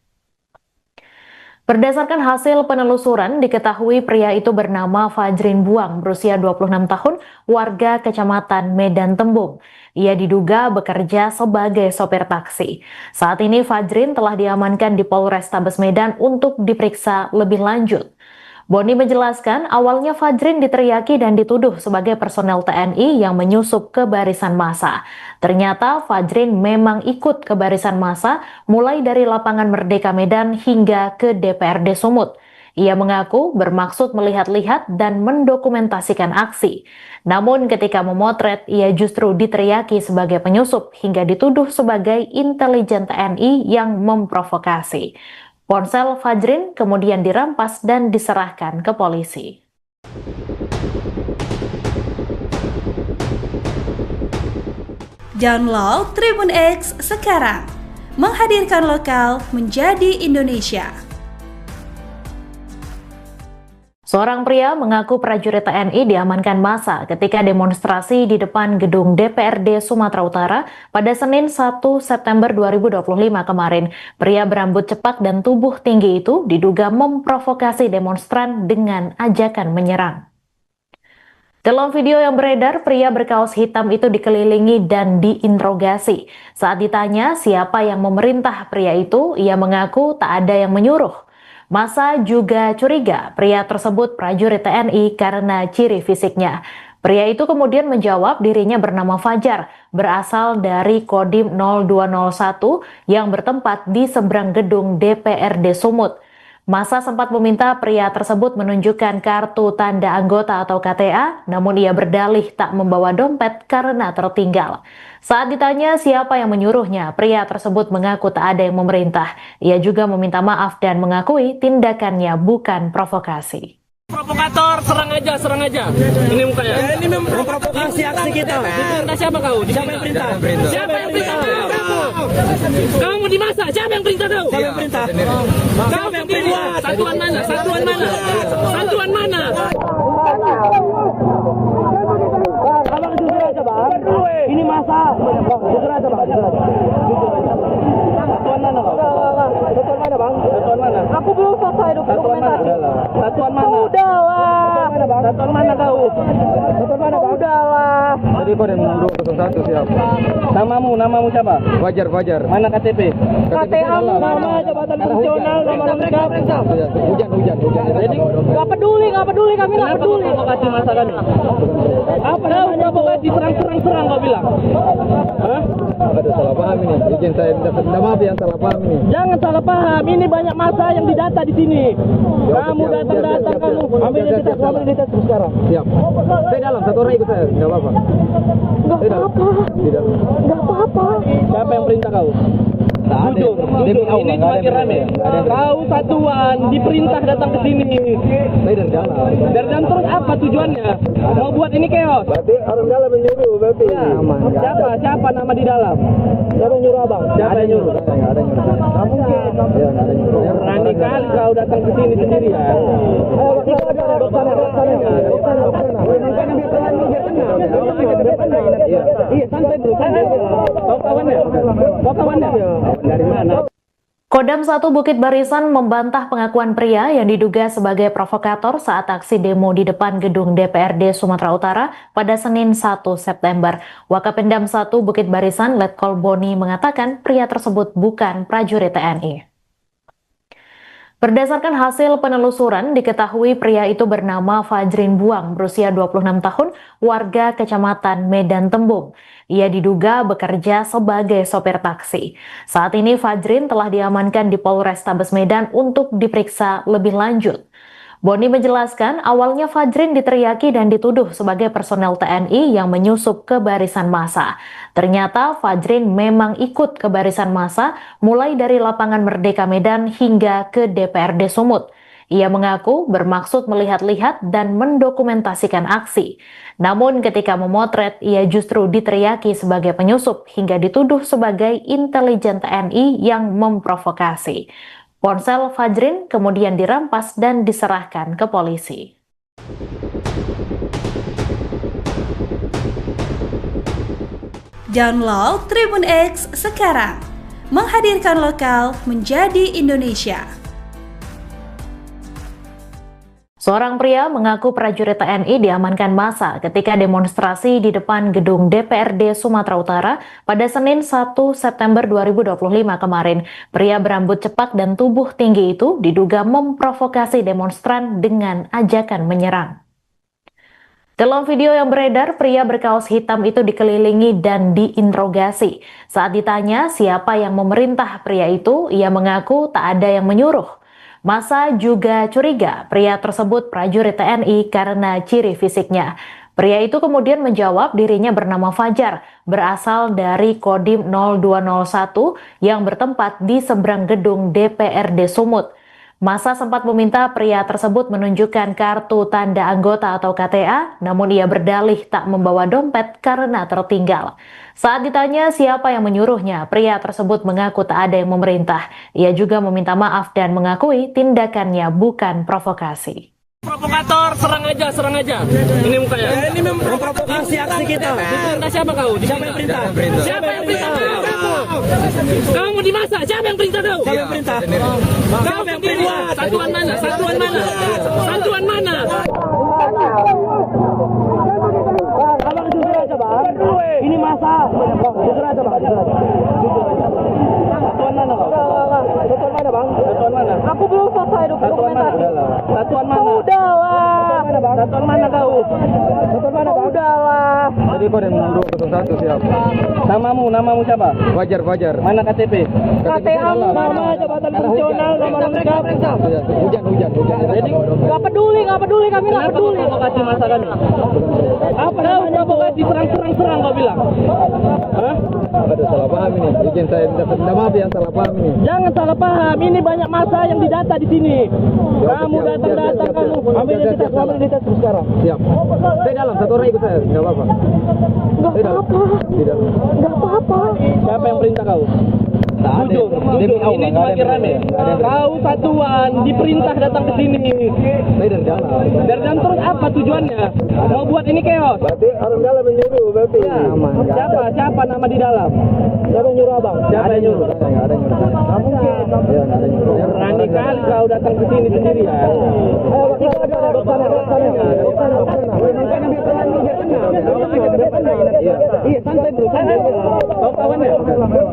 Berdasarkan hasil penelusuran, diketahui pria itu bernama Fajrin Buang, berusia 26 tahun, warga Kecamatan Medan Tembung. Ia diduga bekerja sebagai sopir taksi. Saat ini Fajrin telah diamankan di Polrestabes Medan untuk diperiksa lebih lanjut. Boni menjelaskan awalnya Fajrin diteriaki dan dituduh sebagai personel TNI yang menyusup ke barisan massa. Ternyata Fajrin memang ikut ke barisan massa mulai dari lapangan Merdeka Medan hingga ke DPRD Sumut. Ia mengaku bermaksud melihat-lihat dan mendokumentasikan aksi. Namun ketika memotret, ia justru diteriaki sebagai penyusup hingga dituduh sebagai intelijen TNI yang memprovokasi. Ponsel Fajrin kemudian dirampas dan diserahkan ke polisi. Download Tribun X sekarang, menghadirkan lokal menjadi Indonesia. Seorang pria mengaku prajurit TNI diamankan massa ketika demonstrasi di depan gedung DPRD Sumatera Utara pada Senin 1 September 2025 kemarin. Pria berambut cepak dan tubuh tinggi itu diduga memprovokasi demonstran dengan ajakan menyerang. Dalam video yang beredar, pria berkaos hitam itu dikelilingi dan diinterogasi. Saat ditanya siapa yang memerintah pria itu, ia mengaku tak ada yang menyuruh. Massa juga curiga pria tersebut prajurit TNI karena ciri fisiknya. Pria itu kemudian menjawab dirinya bernama Fajar, berasal dari Kodim 0201 yang bertempat di seberang gedung DPRD Sumut. Massa sempat meminta pria tersebut menunjukkan kartu tanda anggota atau KTA, namun ia berdalih tak membawa dompet karena tertinggal. Saat ditanya siapa yang menyuruhnya, pria tersebut mengaku tak ada yang memerintah. Ia juga meminta maaf dan mengakui tindakannya bukan provokasi. Provokator, serang aja. Ini mukanya. Ya, ini memprovokasi aksi kita. Diperintah siapa kau? Siapa yang perintah? Siapa yang perintah kau? Kamu mau di masa? Siapa yang perintah kau? Siapa yang perintah? Kau sendiri. Satuan mana? Satuan mana? Satuan mana? Abang jujur aja bang. Ini masa. Jujur aja bang. Satuan mana bang? Satuan mana bang? Satuan mana? Aku belum selesai dokumentasi. Satuan mana? Udahlah. Satuan mana kau? Satuan mana bang? Udahlah. Jadi Kodam 201 siap. Namamu siapa? Fajar. Mana KTP? KTA Nama jabatan fungsional, nama lengkap. Hujan. Jadi Nggak peduli kami nggak kenapa peduli. kau provokasi masa kami? Apa namanya provokasi serang kau bilang? Hah? Aduh, salah paham ini. Izin saya minta maaf yang salah paham ini. Jangan salah paham, ini banyak masa yang didata di sini. Kamu datang kamu ambil identitas sekarang. Siap. Saya dalam, satu orang ikut saya, nggak apa-apa. Nggak apa-apa. Tidak. Nggak apa-apa. Siapa yang perintah kau? Jujur, ini semakin rame. Kau satuan diperintah datang ke sini. Saya dari dalam. Dari dalam terus apa tujuannya? Mau buat ini chaos? Berarti orang dalam menyuruh, berarti. Ya. Siapa nama di dalam? Siapa yang nyuruh abang? Siapa yang nyuruh? Nggak ada yang nyuruh. Nggak mungkin. Ya, nggak ada yang nyuruh. Berani kali kau datang ke sini sendirian. Ayo, dok sana. Iya, santai dulu. Kau kawannya? Dari mana? Kodam 1 Bukit Barisan membantah pengakuan pria yang diduga sebagai provokator saat aksi demo di depan gedung DPRD Sumatera Utara pada Senin 1 September. Wakapendam 1 Bukit Barisan Letkol Boni mengatakan pria tersebut bukan prajurit TNI. Berdasarkan hasil penelusuran, diketahui pria itu bernama Fajrin Buang, berusia 26 tahun, warga Kecamatan Medan Tembung. Ia diduga bekerja sebagai sopir taksi. Saat ini Fajrin telah diamankan di Polrestabes Medan untuk diperiksa lebih lanjut. Boni menjelaskan awalnya Fajrin diteriaki dan dituduh sebagai personel TNI yang menyusup ke barisan massa. Ternyata Fajrin memang ikut ke barisan massa mulai dari lapangan Merdeka Medan hingga ke DPRD Sumut. Ia mengaku bermaksud melihat-lihat dan mendokumentasikan aksi. Namun ketika memotret, ia justru diteriaki sebagai penyusup hingga dituduh sebagai intelijen TNI yang memprovokasi. Ponsel Fajrin kemudian dirampas dan diserahkan ke polisi. Download Tribun X sekarang, menghadirkan lokal menjadi Indonesia. Seorang pria mengaku prajurit TNI diamankan massa ketika demonstrasi di depan gedung DPRD Sumatera Utara pada Senin 1 September 2025 kemarin. Pria berambut cepak dan tubuh tinggi itu diduga memprovokasi demonstran dengan ajakan menyerang. Dalam video yang beredar, pria berkaos hitam itu dikelilingi dan diinterogasi. Saat ditanya siapa yang memerintah pria itu, ia mengaku tak ada yang menyuruh. Massa juga curiga pria tersebut prajurit TNI karena ciri fisiknya. Pria itu kemudian menjawab dirinya bernama Fajar, berasal dari Kodim 0201 yang bertempat di seberang gedung DPRD Sumut. Massa sempat meminta pria tersebut menunjukkan kartu tanda anggota atau KTA, namun ia berdalih tak membawa dompet karena tertinggal. Saat ditanya siapa yang menyuruhnya, pria tersebut mengaku tak ada yang memerintah. Ia juga meminta maaf dan mengakui tindakannya bukan provokasi. Provokator, serang aja. Ini mukanya. Ini memprovokasi aksi kita. Diperintah siapa kau? Siapa yang perintah? Siapa yang perintah kau? Kamu mau di masa? Siapa yang perintah kau? Siapa yang perintah? Kau sendiri. Satuan mana? Satuan mana? Abang jujur aja bang. Ini masa. Bang jujur aja bang. Satuan mana bang? Satuan mana bang? Satuan mana? Aku belum selesai dokumentasi. Satuan mana? Udahlah. Satuan mana kau? Satuan mana bang? Udahlah. Jadi Kodim 201 siap. Namamu siapa? Fajar. Mana KTP? KTA mu Nama jabatan fungsional, nama lengkap. Hujan. Jadi Gak peduli kami gak peduli. provokasi masa kami. Apa namanya provokasi serang kau bilang? Hah? Ada salah paham ini. Izin saya minta maaf yang salah paham ini. Jangan salah paham, ini banyak masa yang didata di sini. Kamu datang kamu. Ambil identitas sekarang. Siap. Saya dalam, satu orang ikut saya. Tidak apa-apa. Saya dalam. Di dalam. Gak apa-apa. Siapa yang perintah kau? Jujur, ini semakin rame. Kau satuan diperintah datang ke sini. Saya dari dalam. Dari dalam terus apa tujuannya? Mau buat ini chaos? Berarti orang dalam menyuruh berarti. Siapa nama di dalam? Siapa yang nyuruh abang? Siapa yang nyuruh? Nggak ada yang nyuruh. Nggak mungkin. Ya, nggak ada yang nyuruh. Berani kali kau datang ke sini sendiri ya. Iya, santai bro.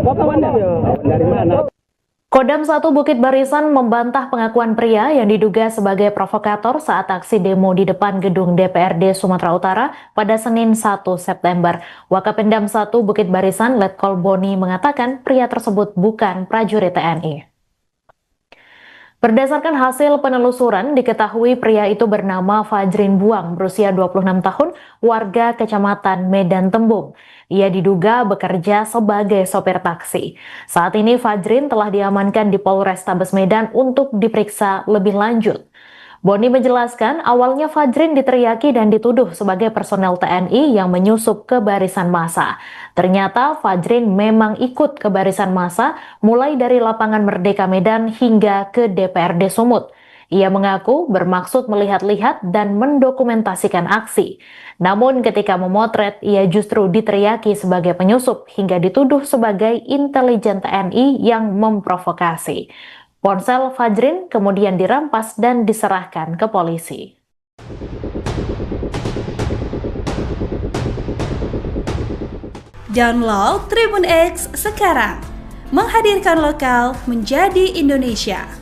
Kau kawannya? Dari mana? Kodam 1 Bukit Barisan membantah pengakuan pria yang diduga sebagai provokator saat aksi demo di depan gedung DPRD Sumatera Utara pada Senin 1 September. Wakapendam 1 Bukit Barisan Letkol Boni mengatakan pria tersebut bukan prajurit TNI. Berdasarkan hasil penelusuran, diketahui pria itu bernama Fajrin Buang, berusia 26 tahun, warga Kecamatan Medan Tembung. Ia diduga bekerja sebagai sopir taksi. Saat ini Fajrin telah diamankan di Polrestabes Medan untuk diperiksa lebih lanjut. Boni menjelaskan awalnya Fajrin diteriaki dan dituduh sebagai personel TNI yang menyusup ke barisan massa. Ternyata Fajrin memang ikut ke barisan massa mulai dari lapangan Merdeka Medan hingga ke DPRD Sumut. Ia mengaku bermaksud melihat-lihat dan mendokumentasikan aksi. Namun ketika memotret, ia justru diteriaki sebagai penyusup hingga dituduh sebagai intelijen TNI yang memprovokasi. Ponsel Fajrin kemudian dirampas dan diserahkan ke polisi. Download Tribun X sekarang, menghadirkan lokal menjadi Indonesia.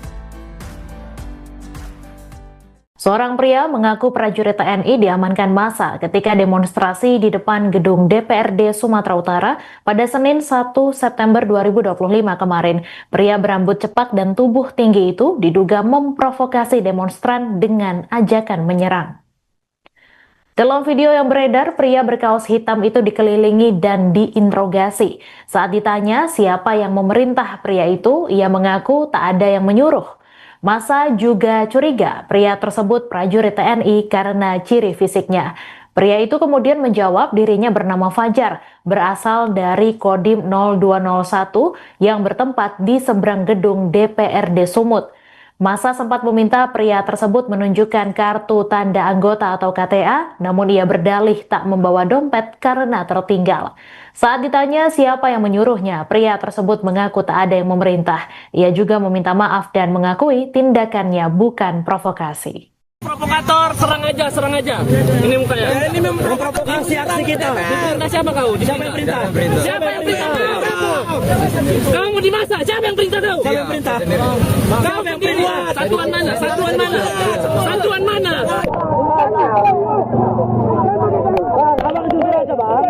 Seorang pria mengaku prajurit TNI diamankan massa ketika demonstrasi di depan gedung DPRD Sumatera Utara pada Senin 1 September 2025 kemarin. Pria berambut cepak dan tubuh tinggi itu diduga memprovokasi demonstran dengan ajakan menyerang. Dalam video yang beredar, pria berkaos hitam itu dikelilingi dan diinterogasi. Saat ditanya siapa yang memerintah pria itu, ia mengaku tak ada yang menyuruh. Massa juga curiga pria tersebut prajurit TNI karena ciri fisiknya. Pria itu kemudian menjawab dirinya bernama Fajar, berasal dari Kodim 0201 yang bertempat di seberang gedung DPRD Sumut. Massa sempat meminta pria tersebut menunjukkan kartu tanda anggota atau KTA, namun ia berdalih tak membawa dompet karena tertinggal. Saat ditanya siapa yang menyuruhnya, pria tersebut mengaku tak ada yang memerintah. Ia juga meminta maaf dan mengakui tindakannya bukan provokasi. Provokator, serang aja. Ini mukanya. Ini memprovokasi aksi kita. Diperintah siapa kau? Siapa yang perintah? Siapa yang perintah kau? Kamu mau di masa? Siapa yang perintah kau? Siapa yang perintah? Kau yang perintah. Satuan mana? Satuan mana? Abang jujur aja bang.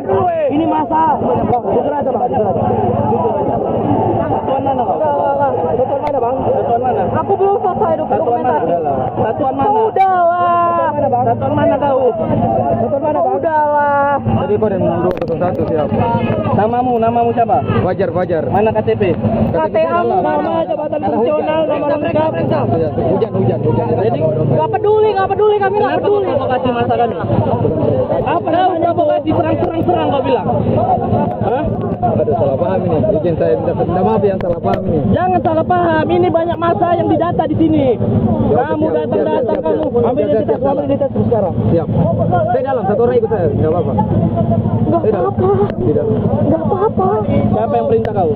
Ini masa. Jujur aja bang. Satuan mana bang? Satuan mana bang? Satuan mana? Aku belum selesai dokumentasi. Satuan mana? Udahlah. Satuan mana kau? Satuan mana bang? Udahlah. Tadi Kodam 0201 siap. Namamu siapa? Fajar. Mana KTP? KTA Nama jabatan fungsional, nama lengkap. Hujan. Jadi Gak peduli kami nggak kenapa peduli. provokasi masa kami? Apa namanya provokasi serang kau bilang? Hah? Ada salah paham ini. Izin saya minta maaf yang salah paham ini. Jangan salah paham, ini banyak masa yang didata di sini. Kamu datang kamu. Ambil identitas sekarang. Siap. Saya dalam, satu orang ikut saya. Enggak apa-apa. Gak apa-apa. Tidak. Gak apa-apa. Siapa yang perintah kau?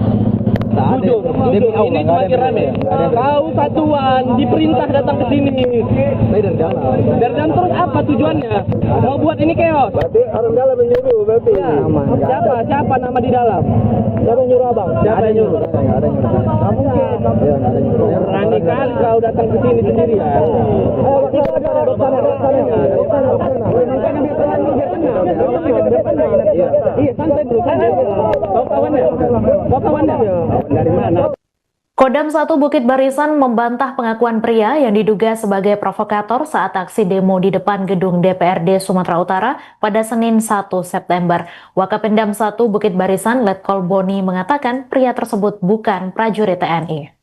Jujur, ini semakin rame. Kau satuan diperintah datang ke sini. Saya dari dalam. Dari dalam terus apa tujuannya? Mau buat ini chaos? Berarti orang dalam menyuruh, berarti. Aman. Siapa nama di dalam? Siapa yang nyuruh abang? Siapa yang nyuruh? Enggak ada yang nyuruh. Nggak mungkin. Iya, enggak ada yang nyuruh. Berani kali kau datang ke sini sendiri ya. Iya, santai dulu. Kau kawannya? Dari mana? Kodam 1 Bukit Barisan membantah pengakuan pria yang diduga sebagai provokator saat aksi demo di depan gedung DPRD Sumatera Utara pada Senin 1 September. Wakapendam 1 Bukit Barisan Letkol Boni mengatakan pria tersebut bukan prajurit TNI.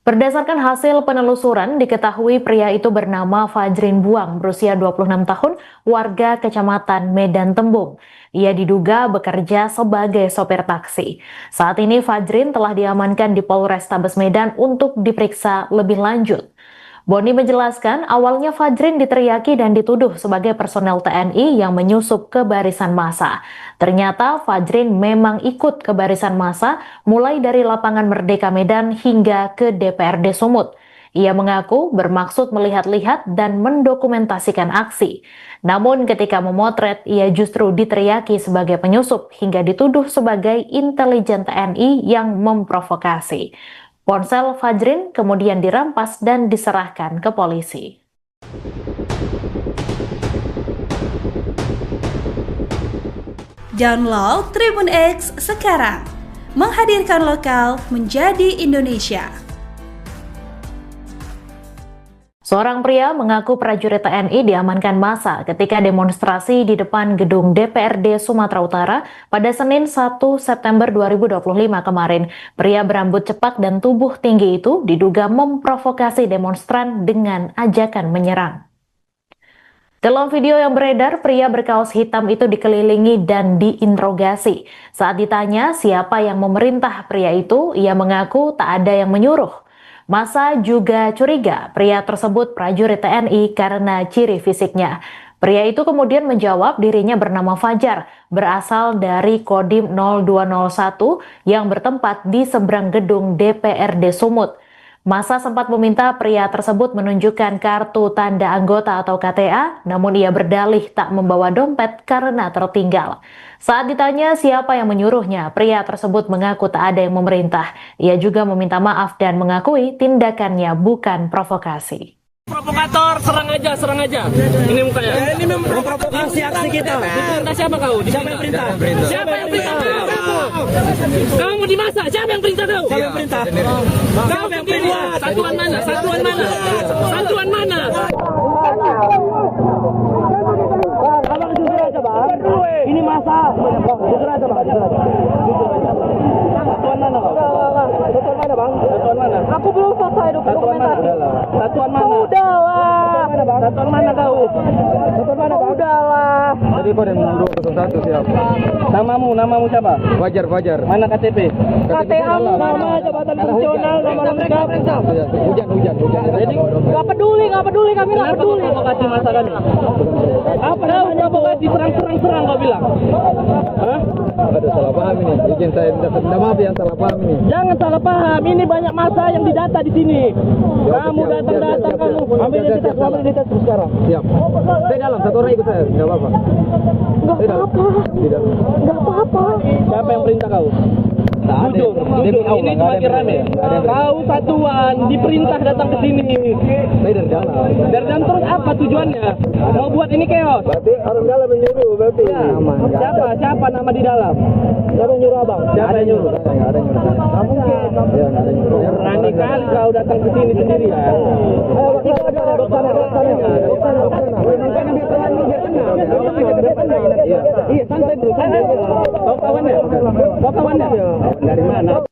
Berdasarkan hasil penelusuran, diketahui pria itu bernama Fajrin Buang, berusia 26 tahun, warga Kecamatan Medan Tembung. Ia diduga bekerja sebagai sopir taksi. Saat ini Fajrin telah diamankan di Polrestabes Medan untuk diperiksa lebih lanjut. Boni menjelaskan awalnya Fajrin diteriaki dan dituduh sebagai personel TNI yang menyusup ke barisan massa. Ternyata Fajrin memang ikut ke barisan massa mulai dari lapangan Merdeka Medan hingga ke DPRD Sumut. Ia mengaku bermaksud melihat-lihat dan mendokumentasikan aksi. Namun ketika memotret, ia justru diteriaki sebagai penyusup hingga dituduh sebagai intelijen TNI yang memprovokasi. Ponsel Fajrin kemudian dirampas dan diserahkan ke polisi. Download Tribun X sekarang. Menghadirkan lokal menjadi Indonesia. Seorang pria mengaku prajurit TNI diamankan massa ketika demonstrasi di depan gedung DPRD Sumatera Utara pada Senin 1 September 2025 kemarin. Pria berambut cepak dan tubuh tinggi itu diduga memprovokasi demonstran dengan ajakan menyerang. Dalam video yang beredar, pria berkaos hitam itu dikelilingi dan diinterogasi. Saat ditanya siapa yang memerintah pria itu, ia mengaku tak ada yang menyuruh. Massa juga curiga pria tersebut prajurit TNI karena ciri fisiknya. Pria itu kemudian menjawab dirinya bernama Fajar, berasal dari Kodim 0201 yang bertempat di seberang gedung DPRD Sumut. Massa sempat meminta pria tersebut menunjukkan kartu tanda anggota atau KTA, namun ia berdalih tak membawa dompet karena tertinggal. Saat ditanya siapa yang menyuruhnya, pria tersebut mengaku tak ada yang memerintah. Ia juga meminta maaf dan mengakui tindakannya bukan provokasi. Provokator, serang aja. Ini mukanya. Ini memprovokasi aksi kita. Diperintah siapa kau? Siapa yang perintah? Siapa yang perintah kau? Kamu mau di masa? Siapa yang perintah kau? Siapa yang perintah? Kau yang perintah. Satuan mana? Abang jujur aja bang. Ini masa. Jujur aja bang. Satuan mana bang? Satuan mana bang? Satuan mana? Aku belum selesai dokumentasi. Kodem 201 siap. Namamu siapa? Fajar. Mana KTP? KTA mu, Nama jabatan fungsional, nama lengkap. Hujan. Jadi nggak peduli kami nggak peduli. provokasi masa kami. Apa namanya provokasi serang kau bilang? Hah? Aduh, salah paham ini. Izin saya minta maaf yang salah paham ini. Jangan salah paham, ini banyak masa yang didata di sini. Kamu datang, kamu ambil identitas sekarang. Siap. Saya dalam, satu orang ikut saya, nggak apa-apa. Nggak apa-apa. Siapa yang perintah kau? Jujur, ini semakin rame. Kau satuan diperintah datang ke sini. Saya dari dalam. Dari dalam terus apa tujuannya? Mau buat ini chaos? Berarti orang dalam menyuruh, berarti. Ya. Siapa nama di dalam? Siapa yang nyuruh abang? Siapa yang nyuruh? Nggak ada nyuruh. Nggak mungkin. Ya, nggak ada nyuruh. Berani kali kau datang ke sini sendirian. Ayo, kita ada dok sana. Iya, santai dulu. Kau kawannya? Dari mana?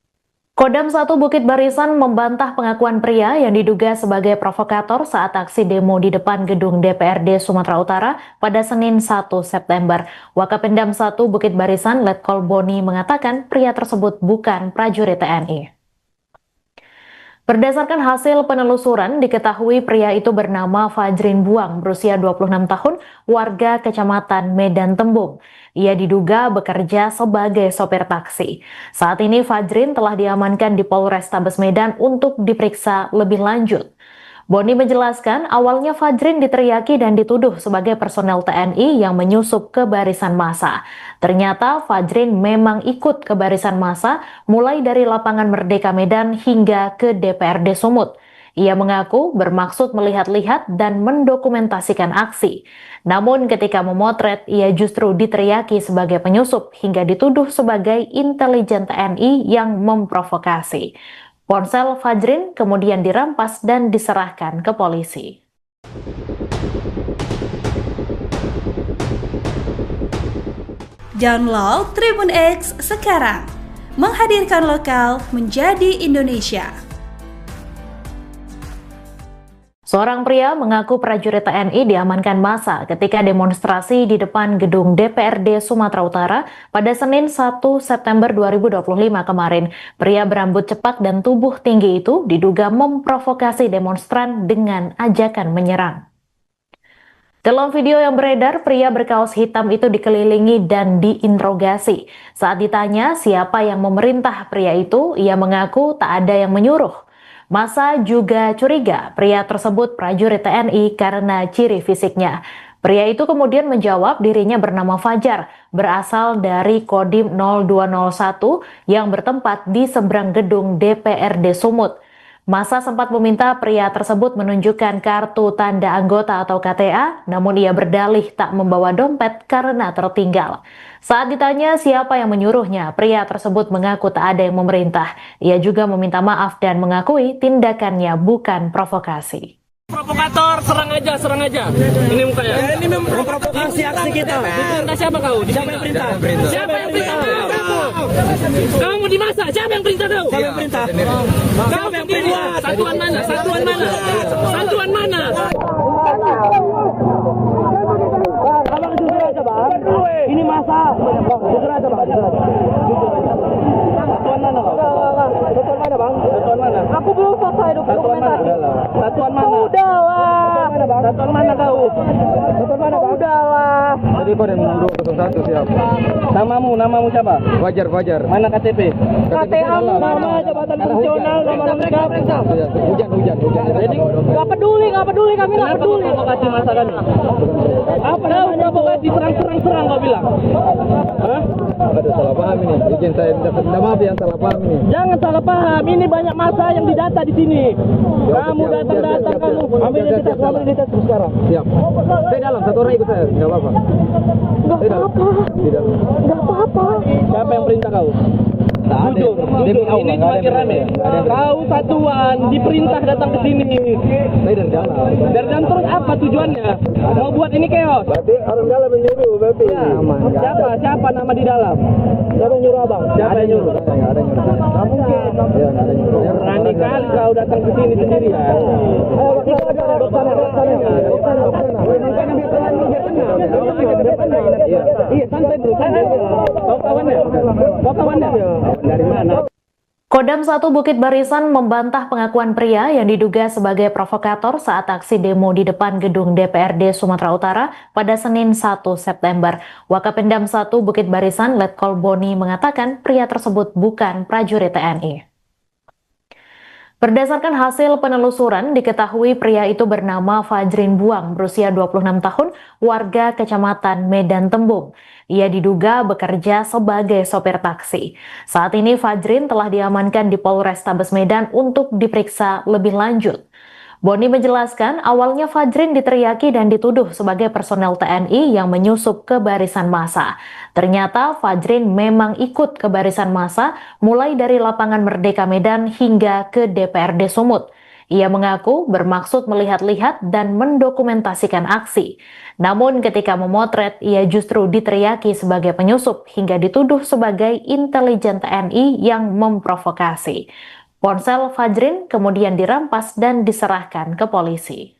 Kodam 1 Bukit Barisan membantah pengakuan pria yang diduga sebagai provokator saat aksi demo di depan gedung DPRD Sumatera Utara pada Senin 1 September. Wakapendam 1 Bukit Barisan Letkol Boni mengatakan pria tersebut bukan prajurit TNI. Berdasarkan hasil penelusuran, diketahui pria itu bernama Fajrin Buang, berusia 26 tahun, warga Kecamatan Medan Tembung. Ia diduga bekerja sebagai sopir taksi. Saat ini Fajrin telah diamankan di Polrestabes Medan untuk diperiksa lebih lanjut. Boni menjelaskan awalnya Fajrin diteriaki dan dituduh sebagai personel TNI yang menyusup ke barisan massa. Ternyata Fajrin memang ikut ke barisan massa mulai dari lapangan Merdeka Medan hingga ke DPRD Sumut. Ia mengaku bermaksud melihat-lihat dan mendokumentasikan aksi. Namun ketika memotret, ia justru diteriaki sebagai penyusup hingga dituduh sebagai intelijen TNI yang memprovokasi. Ponsel Fajrin kemudian dirampas dan diserahkan ke polisi. Download Tribun X sekarang, menghadirkan lokal menjadi Indonesia. Seorang pria mengaku prajurit TNI diamankan massa ketika demonstrasi di depan gedung DPRD Sumatera Utara pada Senin 1 September 2025 kemarin. Pria berambut cepak dan tubuh tinggi itu diduga memprovokasi demonstran dengan ajakan menyerang. Dalam video yang beredar, pria berkaos hitam itu dikelilingi dan diinterogasi. Saat ditanya siapa yang memerintah pria itu, ia mengaku tak ada yang menyuruh. Massa juga curiga pria tersebut prajurit TNI karena ciri fisiknya. Pria itu kemudian menjawab dirinya bernama Fajar, berasal dari Kodim 0201 yang bertempat di seberang gedung DPRD Sumut. Massa sempat meminta pria tersebut menunjukkan kartu tanda anggota atau KTA, namun ia berdalih tak membawa dompet karena tertinggal. Saat ditanya siapa yang menyuruhnya, pria tersebut mengaku tak ada yang memerintah. Ia juga meminta maaf dan mengakui tindakannya bukan provokasi. Provokator, serang aja. Ini mukanya. Ini memprovokasi aksi kita. Diperintah siapa kau? Siapa yang perintah? Siapa yang perintah? Kamu mau di masa? Siapa yang perintah kau? Siapa yang perintah? Kau sendiri. Satuan mana? Satuan mana? Abang jujur aja bang. Ini masa. Bang jujur aja bang. Satuan mana bang? Satuan mana bang? Satuan mana? Aku belum selesai dokumentasi. Satuan mana? Udahlah. Satuan mana kau? Satuan mana bang? Udahlah. Jadi Kodem 201 siap. Namamu siapa? Fajar. Mana KTP? KTA mu, Nama jabatan fungsional, nama lengkap. Hujan. Jadi nggak peduli kami nggak peduli. Provokasi masa kami. Apa namanya provokasi serang kau bilang? Hah? Aduh, salah paham ini. Izin saya minta maaf yang salah paham ini. Jangan salah paham, ini banyak masa yang didata di sini. Kamu datang, kamu ambil identitas sekarang. Siap. Saya dalam, satu orang ikut saya, nggak apa-apa. Nggak apa-apa. Siapa yang perintah kau? Jujur, ini semakin rame. Kau satuan diperintah datang ke sini. Saya dari dalam. Dari dalam terus apa tujuannya? Mau buat ini chaos? Berarti orang dalam menyuruh, berarti. Siapa nama di dalam? Siapa yang nyuruh abang? Siapa yang nyuruh? Nggak ada nyuruh. Nggak mungkin. Ya, nggak ada nyuruh. Berani kali kau datang ke sini sendirian. Ayo, kita ada dok sana. Kau kawannya? Dari mana? Kodam 1 Bukit Barisan membantah pengakuan pria yang diduga sebagai provokator saat aksi demo di depan gedung DPRD Sumatera Utara pada Senin 1 September. Wakapendam 1 Bukit Barisan Letkol Boni mengatakan pria tersebut bukan prajurit TNI. Berdasarkan hasil penelusuran, diketahui pria itu bernama Fajrin Buang, berusia 26 tahun, warga Kecamatan Medan Tembung. Ia diduga bekerja sebagai sopir taksi. Saat ini Fajrin telah diamankan di Polrestabes Medan untuk diperiksa lebih lanjut. Boni menjelaskan awalnya Fajrin diteriaki dan dituduh sebagai personel TNI yang menyusup ke barisan massa. Ternyata Fajrin memang ikut ke barisan massa mulai dari lapangan Merdeka Medan hingga ke DPRD Sumut. Ia mengaku bermaksud melihat-lihat dan mendokumentasikan aksi. Namun ketika memotret, ia justru diteriaki sebagai penyusup hingga dituduh sebagai intelijen TNI yang memprovokasi. Ponsel Fajrin kemudian dirampas dan diserahkan ke polisi.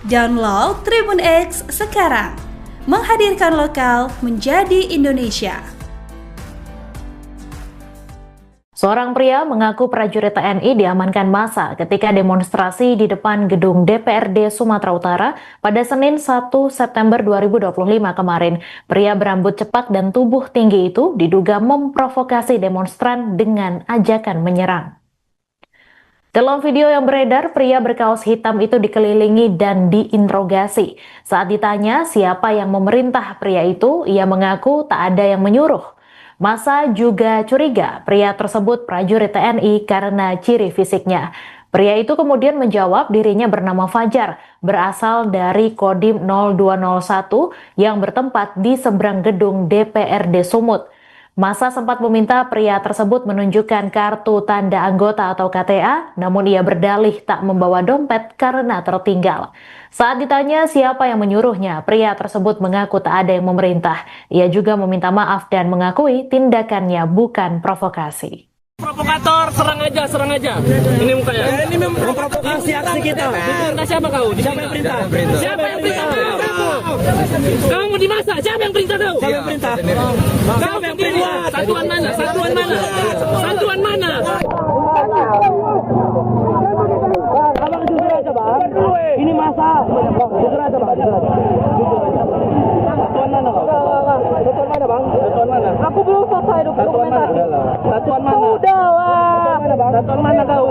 Download Tribun X sekarang, menghadirkan lokal menjadi Indonesia. Seorang pria mengaku prajurit TNI diamankan massa ketika demonstrasi di depan gedung DPRD Sumatera Utara pada Senin 1 September 2025 kemarin. Pria berambut cepak dan tubuh tinggi itu diduga memprovokasi demonstran dengan ajakan menyerang. Dalam video yang beredar, pria berkaos hitam itu dikelilingi dan diinterogasi. Saat ditanya siapa yang memerintah pria itu, ia mengaku tak ada yang menyuruh. Massa juga curiga pria tersebut prajurit TNI karena ciri fisiknya. Pria itu kemudian menjawab dirinya bernama Fajar, berasal dari Kodim 0201 yang bertempat di seberang gedung DPRD Sumut. Massa sempat meminta pria tersebut menunjukkan kartu tanda anggota atau KTA, namun ia berdalih tak membawa dompet karena tertinggal. Saat ditanya siapa yang menyuruhnya, pria tersebut mengaku tak ada yang memerintah. Ia juga meminta maaf dan mengakui tindakannya bukan provokasi. Provokator, serang aja. Ini mukanya. Ini memprovokasi aksi kita. Diperintah siapa kau? Siapa yang perintah? Siapa yang perintah kau? Kamu di masa? Siapa yang perintah kau? Siapa yang perintah? Kau yang perintah. Satuan mana? Satuan mana? Abang jujur aja bang. Ini masa. Jujur aja bang. Satuan mana bang? Satuan mana bang? Satuan mana? Aku belum selesai dokumentasi. Satuan mana? Udahlah. Satuan mana kau?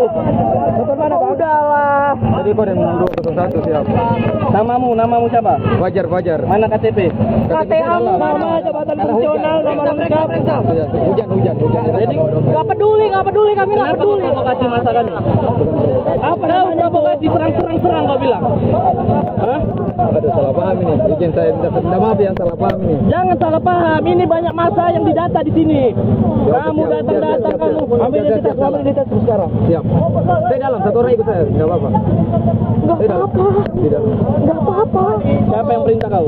Satuan mana bang? Udahlah. Tadi Kodam 201 siap. Namamu siapa? Fajar. Mana KTP? KTA Nama jabatan fungsional, nama lengkap. Hujan. Jadi Gak peduli kami gak kenapa peduli. provokasi masa kami? Apa namanya provokasi serang kau bilang? Hah? Ada salah paham ini. Izin saya minta maaf yang salah paham ini. Jangan salah paham, ini banyak masa yang didata di sini. Kamu datang kamu. Ambil identitas sekarang. Siap. Saya dalam, satu orang ikut saya. Enggak apa-apa. Gak apa-apa. Tidak. Gak apa-apa. Siapa yang perintah kau?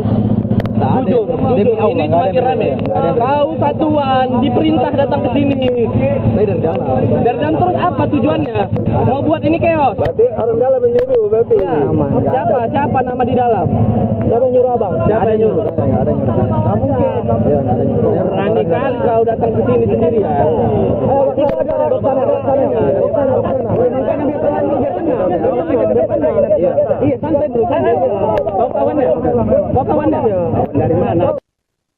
Jujur, ini semakin rame. Kau satuan diperintah datang ke sini. Saya dari dalam. Dari dalam terus apa tujuannya? Mau buat ini chaos? Berarti orang dalam menyuruh berarti. Ya. Siapa nama di dalam? Siapa yang nyuruh abang? Siapa yang nyuruh? Enggak ada yang nyuruh. Nggak mungkin. Ya, enggak ada yang nyuruh. Berani kali kau datang ke sini sendiri ya. Iya, santai dulu. Kau kawannya? Dari mana?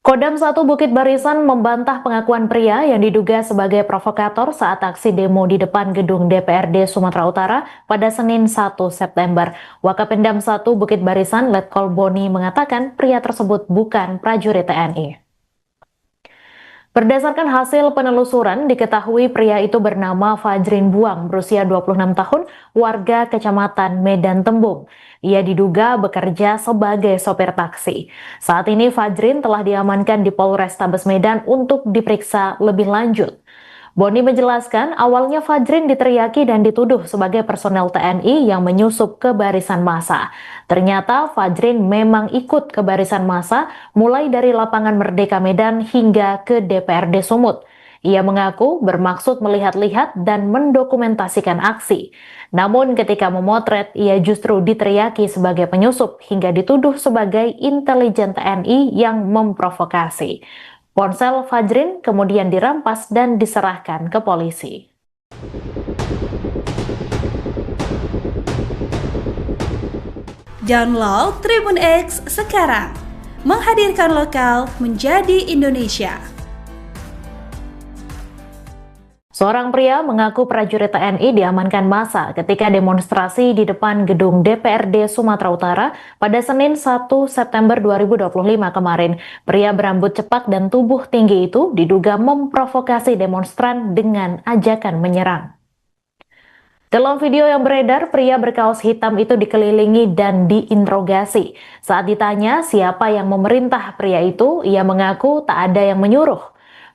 Kodam 1 Bukit Barisan membantah pengakuan pria yang diduga sebagai provokator saat aksi demo di depan gedung DPRD Sumatera Utara pada Senin 1 September. Wakapendam 1 Bukit Barisan Letkol Boni mengatakan pria tersebut bukan prajurit TNI. Berdasarkan hasil penelusuran, diketahui pria itu bernama Fajrin Buang, berusia 26 tahun, warga Kecamatan Medan Tembung. Ia diduga bekerja sebagai sopir taksi. Saat ini Fajrin telah diamankan di Polrestabes Medan untuk diperiksa lebih lanjut. Boni menjelaskan awalnya Fajrin diteriaki dan dituduh sebagai personel TNI yang menyusup ke barisan massa. Ternyata Fajrin memang ikut ke barisan massa mulai dari lapangan Merdeka Medan hingga ke DPRD Sumut. Ia mengaku bermaksud melihat-lihat dan mendokumentasikan aksi. Namun ketika memotret, ia justru diteriaki sebagai penyusup hingga dituduh sebagai intelijen TNI yang memprovokasi. Ponsel Fajrin kemudian dirampas dan diserahkan ke polisi. Download Tribun X sekarang, menghadirkan lokal menjadi Indonesia. Seorang pria mengaku prajurit TNI diamankan massa ketika demonstrasi di depan gedung DPRD Sumatera Utara pada Senin 1 September 2025 kemarin. Pria berambut cepak dan tubuh tinggi itu diduga memprovokasi demonstran dengan ajakan menyerang. Dalam video yang beredar, pria berkaos hitam itu dikelilingi dan diinterogasi. Saat ditanya siapa yang memerintah pria itu, ia mengaku tak ada yang menyuruh.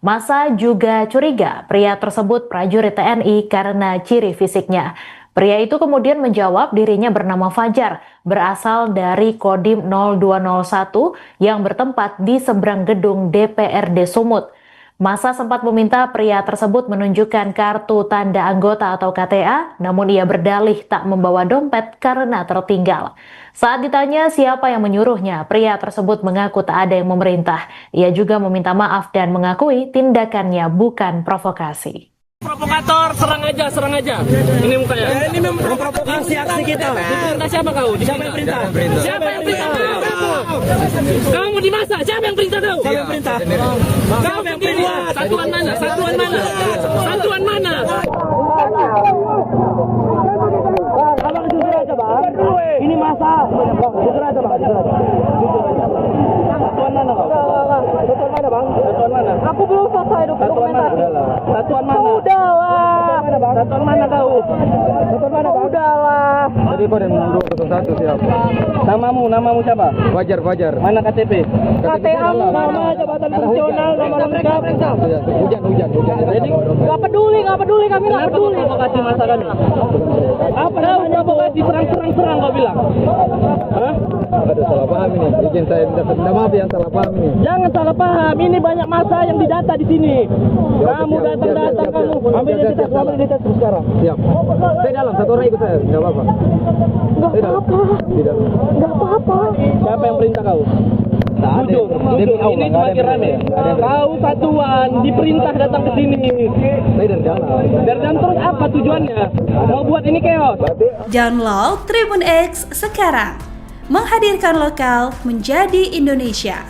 Massa juga curiga pria tersebut prajurit TNI karena ciri fisiknya. Pria itu kemudian menjawab dirinya bernama Fajar, berasal dari Kodim 0201 yang bertempat di seberang gedung DPRD Sumut. Massa sempat meminta pria tersebut menunjukkan kartu tanda anggota atau KTA, namun ia berdalih tak membawa dompet karena tertinggal. Saat ditanya siapa yang menyuruhnya, pria tersebut mengaku tak ada yang memerintah. Ia juga meminta maaf dan mengakui tindakannya bukan provokasi. Provokator, serang aja. Ini mukanya. Ini memprovokasi aksi kita. Diperintah siapa kau? Siapa yang perintah? Siapa yang perintah kau? Kamu mau di masa? Siapa yang perintah kau? Siapa yang perintah? Kau yang perintah. Satuan mana? Satuan mana? Abang jujur aja bang. Ini masa. Jujur aja bang. Satuan mana bang? Satuan mana bang? Satuan mana? Aku belum selesai dokumentasi. Satuan mana? Udahlah. Satuan mana kau? Satuan mana bang? Udahlah. Tadi Kodim 0201 siap. Namamu siapa? Fajar. Mana KTP? KTA mu. Nama jabatan fungsional, nama lengkap. Hujan. Jadi Nggak peduli kami nggak kenapa peduli. provokasi masa kami? Apa namanya provokasi serang kau bilang? Hah? Ada salah paham ini. Izin saya minta maaf yang salah paham ini. Jangan salah paham, ini banyak masa yang didata di sini. Kamu datang kamu. Ambil identitas sekarang. Siap. Saya dalam, satu orang ikut saya. Enggak apa-apa. Nggak apa-apa. Di dalam. Nggak apa-apa. Siapa yang perintah kau? Jujur. Ini semakin rame. Kau satuan diperintah datang ke sini. Saya dari dalam. Dari dalam terus apa tujuannya? Mau buat ini chaos. Download Tribun X sekarang, menghadirkan lokal menjadi Indonesia.